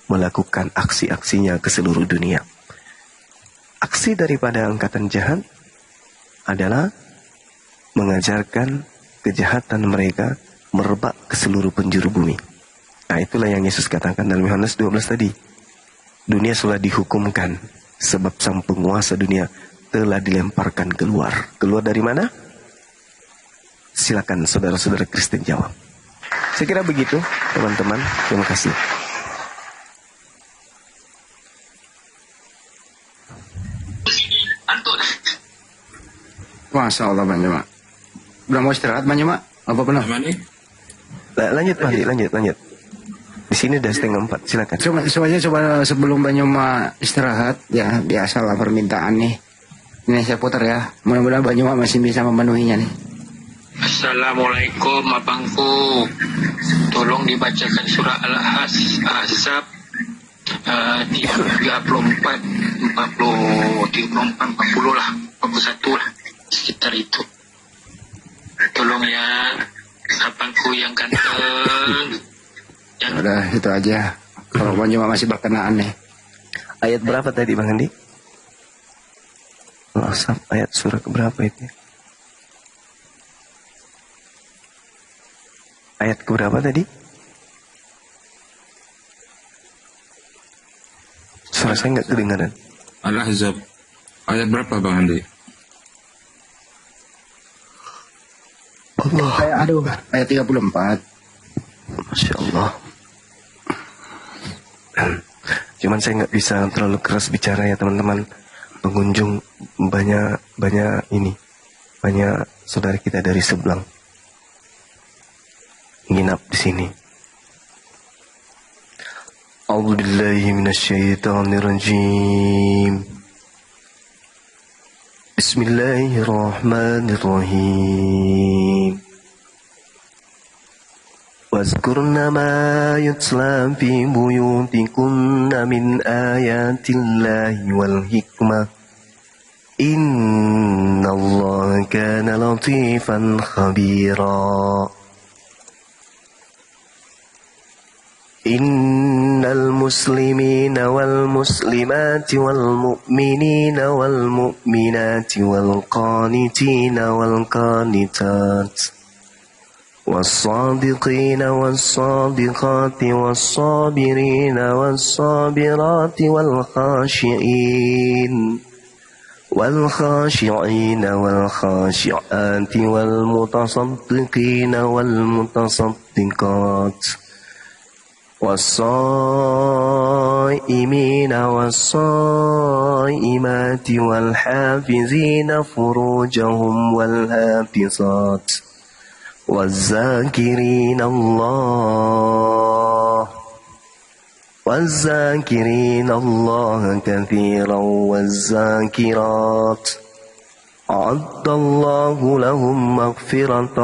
melakukan aksi-aksinya ke seluruh dunia. Aksi daripada angkatan jahat adalah mengajarkan kejahatan mereka merebak ke seluruh penjuru bumi. Nah, itulah yang Yesus katakan dalam Yohanes 12 tadi. Dunia sudah dihukumkan sebab sang penguasa dunia telah dilemparkan keluar. Keluar dari mana? Silakan saudara-saudara Kristen jawab. Saya kira begitu, teman-teman. Terima kasih. Masya Allah Bang Juma. Udah mau istirahat Bang Juma? Apa benar? Lanjut. Di sini udah 3:30, silakan. Coba sebelum Bang Juma istirahat, ya biasalah permintaan nih. Ini saya putar ya. Mudah-mudahan Bang Juma masih bisa memenuhinya nih. Assalamualaikum abangku. Tolong dibacakan surah Al-Ahzab 34, 40 lah, 41 lah. Sekitar itu. Tolong ya, abangku yang ganteng. Udah itu aja. Kalau Bang Juma masih berkenaan nih. Ayat berapa tadi Bang Andi? Al-Ahzab ayat surah keberapa itu? Ayat keberapa tadi? Suara saya nggak kedengaran. Al-Ahzab ayat berapa Bang Andi? Ayat 34. Masya Allah. Cuman saya nggak bisa terlalu keras bicara ya teman-teman. Pengunjung banyak saudara kita dari sebelah nginap di sini. A'udzubillahi minasyaitonirrajim. Bismillahirrahmanirrahim. Wazkurna ma yutla fi buyutikunna min ayatillahi wal hikmah. Innallaha kana latifan khabira. Innal muslimina wal muslimati wal mu'minina wal mu'minati wal qanitina wal qanitat was sadiqina was sadiqati was sabirina was sabirati wal khashiin والخاشعين والخاشعات والمتصدقين والمتصدقات والصائمين والصائمات والحافظين فروجهم والحافظات والذاكرين الله كثيرا والذاكرات أعد الله لهم مغفرة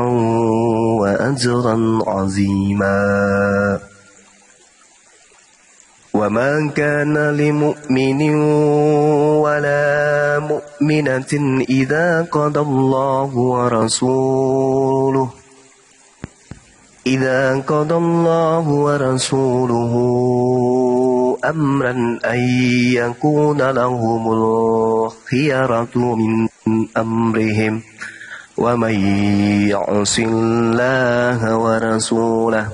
وأجرا عظيما وما كان لمؤمن ولا مؤمنة إذا قضى الله ورسوله أمرا أن يكون لهم الخيرة من أمرهم ومن يعص الله ورسوله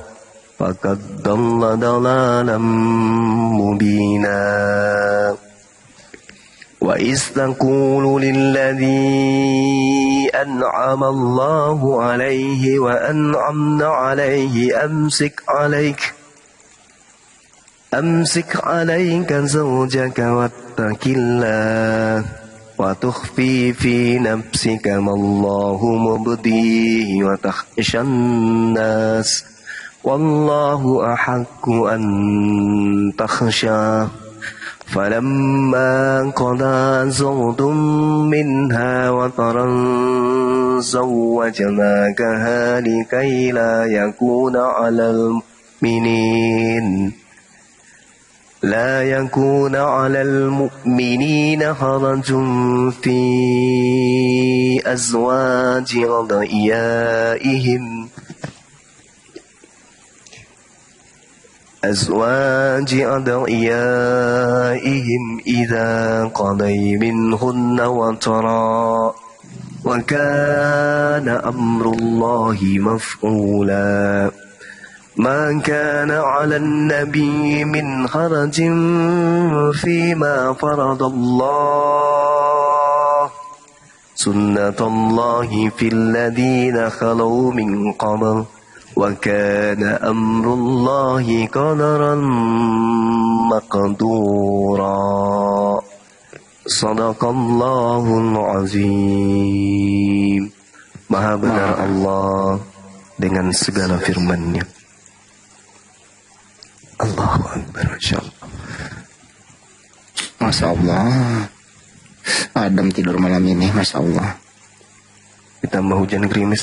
فقد ضل ضلالا مبينا وإذ تقول للذي أنعم الله عليه وأنعمنا عليه أمسك عليك زوجك واتق الله وتخفي في نفسك ما الله مبديه وتخشى الناس والله أحق أن تخشاه فلما قضى زيد منها وطرا زوجناكها لكي لا يكون على المؤمنين حرج في أزواج أدعيائهم إذا قضي منهن وطرا وكان أمر الله مفعولا ما كان على النبي من حرج فيما فرض الله سنة الله في الذين خلوا من قبل وكان أمر الله قدرا مقدورا صدق الله العظيم. Maha benar Allah dengan segala firman-Nya. Allahu Akbar. Masya Allah. Adam tidur malam ini, Masya Allah. Ditambah hujan gerimis